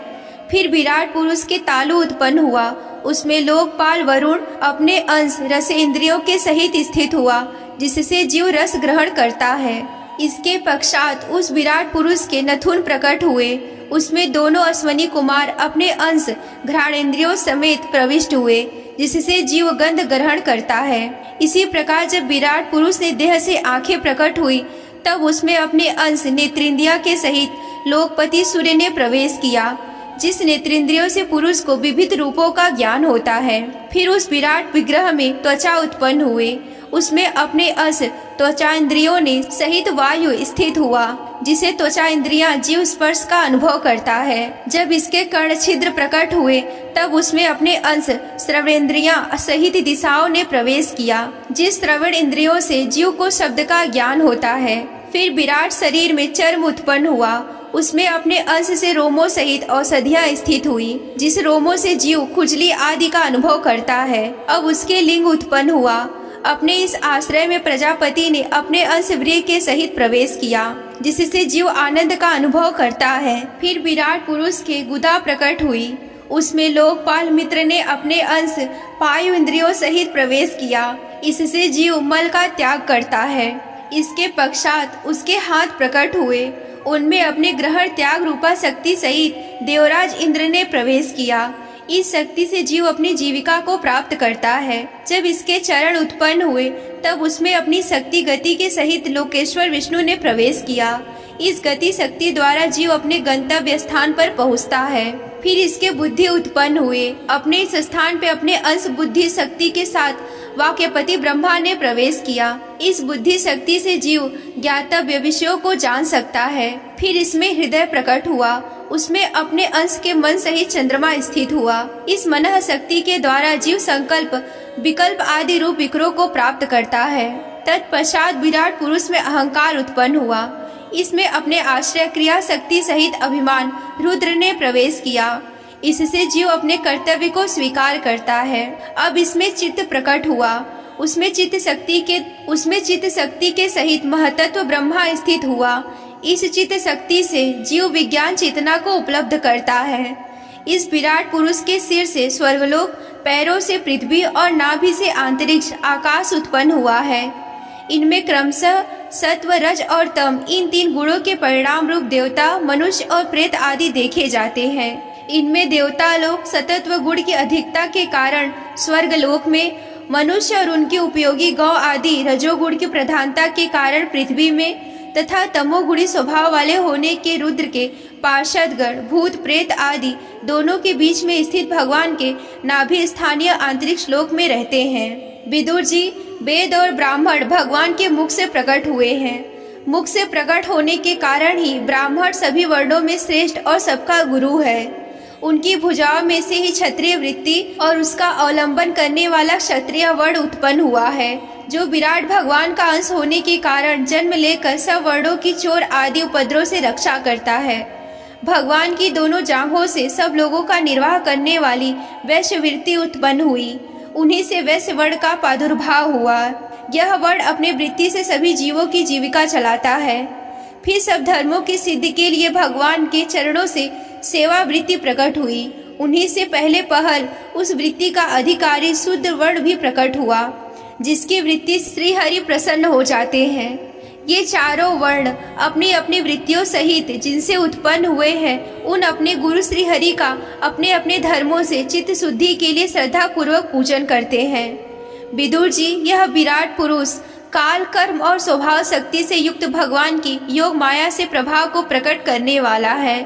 फिर विराट पुरुष के तालु उत्पन्न हुआ, उसमें लोकपाल वरुण अपने अंश रसेंद्रियों के सहित स्थित हुआ, जिससे जीव रस ग्रहण करता है। इसके पश्चात उस विराट पुरुष के नथुन प्रकट हुए, उसमें दोनों अश्वनी कुमार अपने अंश घ्राणेन्द्रियों समेत प्रविष्ट हुए, जिससे जीव गंध ग्रहण करता है। इसी प्रकार जब विराट पुरुष ने देह से आंखें प्रकट हुई, तब उसमें अपने अंश नेत्रेंद्रिया के सहित लोकपति सूर्य ने प्रवेश किया, जिस नेत्रेंद्रियों से पुरुष को विविध रूपों का ज्ञान होता है। फिर उस विराट विग्रह में त्वचा उत्पन्न हुए, उसमें अपने अंश त्वचा इंद्रियों ने सहित वायु स्थित हुआ, जिसे त्वचा इंद्रियां जीव स्पर्श का अनुभव करता है। जब इसके कर्ण छिद्र प्रकट हुए, तब उसमें अपने अंश श्रवणेन्द्रियां सहित दिशाओं ने प्रवेश किया, जिस श्रवण इंद्रियों से जीव को शब्द का ज्ञान होता है। फिर विराट शरीर में चर्म उत्पन्न हुआ, उसमें अपने अंश से रोमों सहित औषधियां स्थित हुई, जिस रोमों से जीव खुजली आदि का अनुभव करता है। अब उसके लिंग उत्पन्न हुआ, अपने इस आश्रय में प्रजापति ने अपने अंश व्रीहि के सहित प्रवेश किया, जिससे जीव आनंद का अनुभव करता है। फिर विराट पुरुष के गुदा प्रकट हुई, उसमें लोकपाल मित्र ने अपने अंश पायु इंद्रियों सहित प्रवेश किया, इससे जीव मल का त्याग करता है। इसके पश्चात उसके हाथ प्रकट हुए, उनमें अपने ग्रहण त्याग रूपा शक्ति सहित देवराज इंद्र ने प्रवेश किया। इस शक्ति से जीव अपनी जीविका को प्राप्त करता है। जब इसके चरण उत्पन्न हुए, तब उसमें अपनी शक्ति गति के सहित लोकेश्वर विष्णु ने प्रवेश किया। इस गति शक्ति द्वारा जीव अपने गंतव्य स्थान पर पहुंचता है। फिर इसके बुद्धि उत्पन्न हुए, अपने इस स्थान पे अपने अंश बुद्धि शक्ति के साथ वाक्यपति ब्रह्मा ने प्रवेश किया। इस बुद्धि शक्ति से जीव ज्ञातव्य विषयों को जान सकता है। फिर इसमें हृदय प्रकट हुआ, उसमें अपने अंश के मन सहित चंद्रमा स्थित हुआ। इस मनः शक्ति के द्वारा जीव संकल्प विकल्प आदि रूप विकारों को प्राप्त करता है। तत्पश्चात विराट पुरुष में अहंकार उत्पन्न हुआ, इसमें अपने आश्रय क्रिया शक्ति सहित अभिमान रुद्र ने प्रवेश किया, इससे जीव अपने कर्तव्य को स्वीकार करता है। अब इसमें चित्त प्रकट हुआ, उसमें चित्त शक्ति के सहित महतत्व ब्रह्मा स्थित हुआ। इस चित्त शक्ति से जीव विज्ञान चेतना को उपलब्ध करता है। इस विराट पुरुष के सिर से स्वर्गलोक, पैरों से पृथ्वी और नाभि से अंतरिक्ष आकाश उत्पन्न हुआ है। इनमें क्रमशः सत्व, रज और तम इन 3 गुणों के परिणाम रूप देवता, मनुष्य और प्रेत आदि देखे जाते हैं। इनमें देवता लोक सतत्व गुण की अधिकता के कारण स्वर्ग लोक में, मनुष्य और उनके उपयोगी गौ आदि रजोगुण की प्रधानता के कारण पृथ्वी में, तथा तमोगुणी स्वभाव वाले होने के रुद्र के पार्षदगण, भूत प्रेत आदि दोनों के बीच में स्थित भगवान के नाभि स्थानीय अंतरिक्ष लोक में रहते हैं। विदुर जी, वेद और ब्राह्मण भगवान के मुख से प्रकट हुए हैं। मुख से प्रकट होने के कारण ही ब्राह्मण सभी वर्णों में श्रेष्ठ और सबका गुरु है। उनकी भुजाओं में से ही क्षत्रिय वृत्ति और उसका अवलंबन करने वाला क्षत्रिय वर्ण उत्पन्न हुआ है, जो विराट भगवान का अंश होने के कारण जन्म लेकर सब वर्णों की चोर आदि उपद्रव से रक्षा करता है। भगवान की दोनों जांघों से सब लोगों का निर्वाह करने वाली वैश्य वृत्ति उत्पन्न हुई, उन्हीं से वैश्य वर्ण का प्रादुर्भाव हुआ। यह वर्ण अपने वृत्ति से सभी जीवों की जीविका चलाता है। फिर सब धर्मों की सिद्धि के लिए भगवान के चरणों से सेवा वृत्ति प्रकट हुई, उन्हीं से पहले पहल उस वृत्ति का अधिकारी शुद्ध वर्ण भी प्रकट हुआ, जिसकी वृत्ति श्री हरि प्रसन्न हो जाते हैं। ये चारों वर्ण अपनी अपनी वृत्तियों सहित जिनसे उत्पन्न हुए हैं, उन अपने गुरु श्री हरि का अपने अपने धर्मों से चित्त शुद्धि के लिए श्रद्धा पूर्वक पूजन करते हैं। विदुर जी, यह विराट पुरुष काल, कर्म और स्वभाव शक्ति से युक्त भगवान की योग माया से प्रभाव को प्रकट करने वाला है।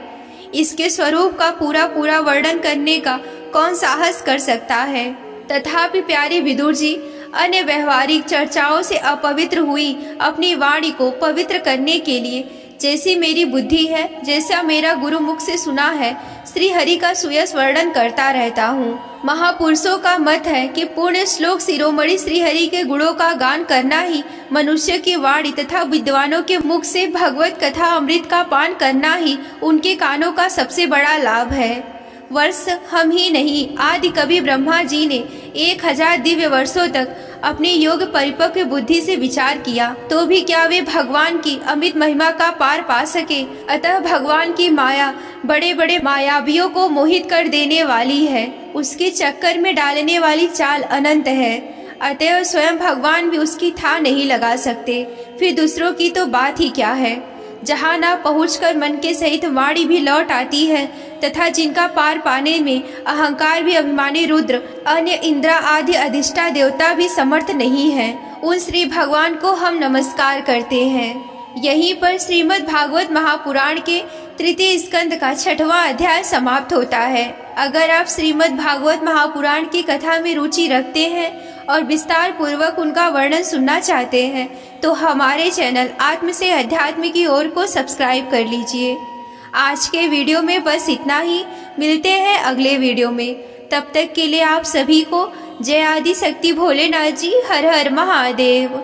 इसके स्वरूप का पूरा पूरा वर्णन करने का कौन साहस कर सकता है। तथापि प्यारे विदुर जी, अन्य व्यवहारिक चर्चाओं से अपवित्र हुई अपनी वाणी को पवित्र करने के लिए जैसी मेरी बुद्धि है, जैसा मेरा गुरु मुख से सुना है, श्री हरि का सुयश वर्णन करता रहता हूँ। महापुरुषों का मत है कि पूर्ण श्लोक शिरोमणि श्री हरि के गुणों का गान करना ही मनुष्य की वाणी तथा विद्वानों के मुख से भगवत कथा अमृत का पान करना ही उनके कानों का सबसे बड़ा लाभ है। वर्ष हम ही नहीं, आदि कवि ब्रह्मा जी ने 1000 दिव्य वर्षों तक अपनी योग परिपक्व बुद्धि से विचार किया, तो भी क्या वे भगवान की अमित महिमा का पार पा सके। अतः भगवान की माया बड़े बड़े मायावियों को मोहित कर देने वाली है, उसके चक्कर में डालने वाली चाल अनंत है। अतः स्वयं भगवान भी उसकी था नहीं लगा सकते, फिर दूसरों की तो बात ही क्या है। जहाँ ना पहुंचकर मन के सहित वाणी भी लौट आती है, तथा जिनका पार पाने में अहंकार भी अभिमानी रुद्र, अन्य इंद्र आदि अधिष्ठा देवता भी समर्थ नहीं है, उन श्री भगवान को हम नमस्कार करते हैं। यहीं पर श्रीमद् भागवत महापुराण के तृतीय स्कंद का 6वां अध्याय समाप्त होता है। अगर आप श्रीमद् भागवत महापुराण की कथा में रुचि रखते हैं और विस्तार पूर्वक उनका वर्णन सुनना चाहते हैं, तो हमारे चैनल आत्म से अध्यात्म की ओर को सब्सक्राइब कर लीजिए। आज के वीडियो में बस इतना ही, मिलते हैं अगले वीडियो में। तब तक के लिए आप सभी को जय आदि शक्ति भोलेनाथ जी, हर हर महादेव।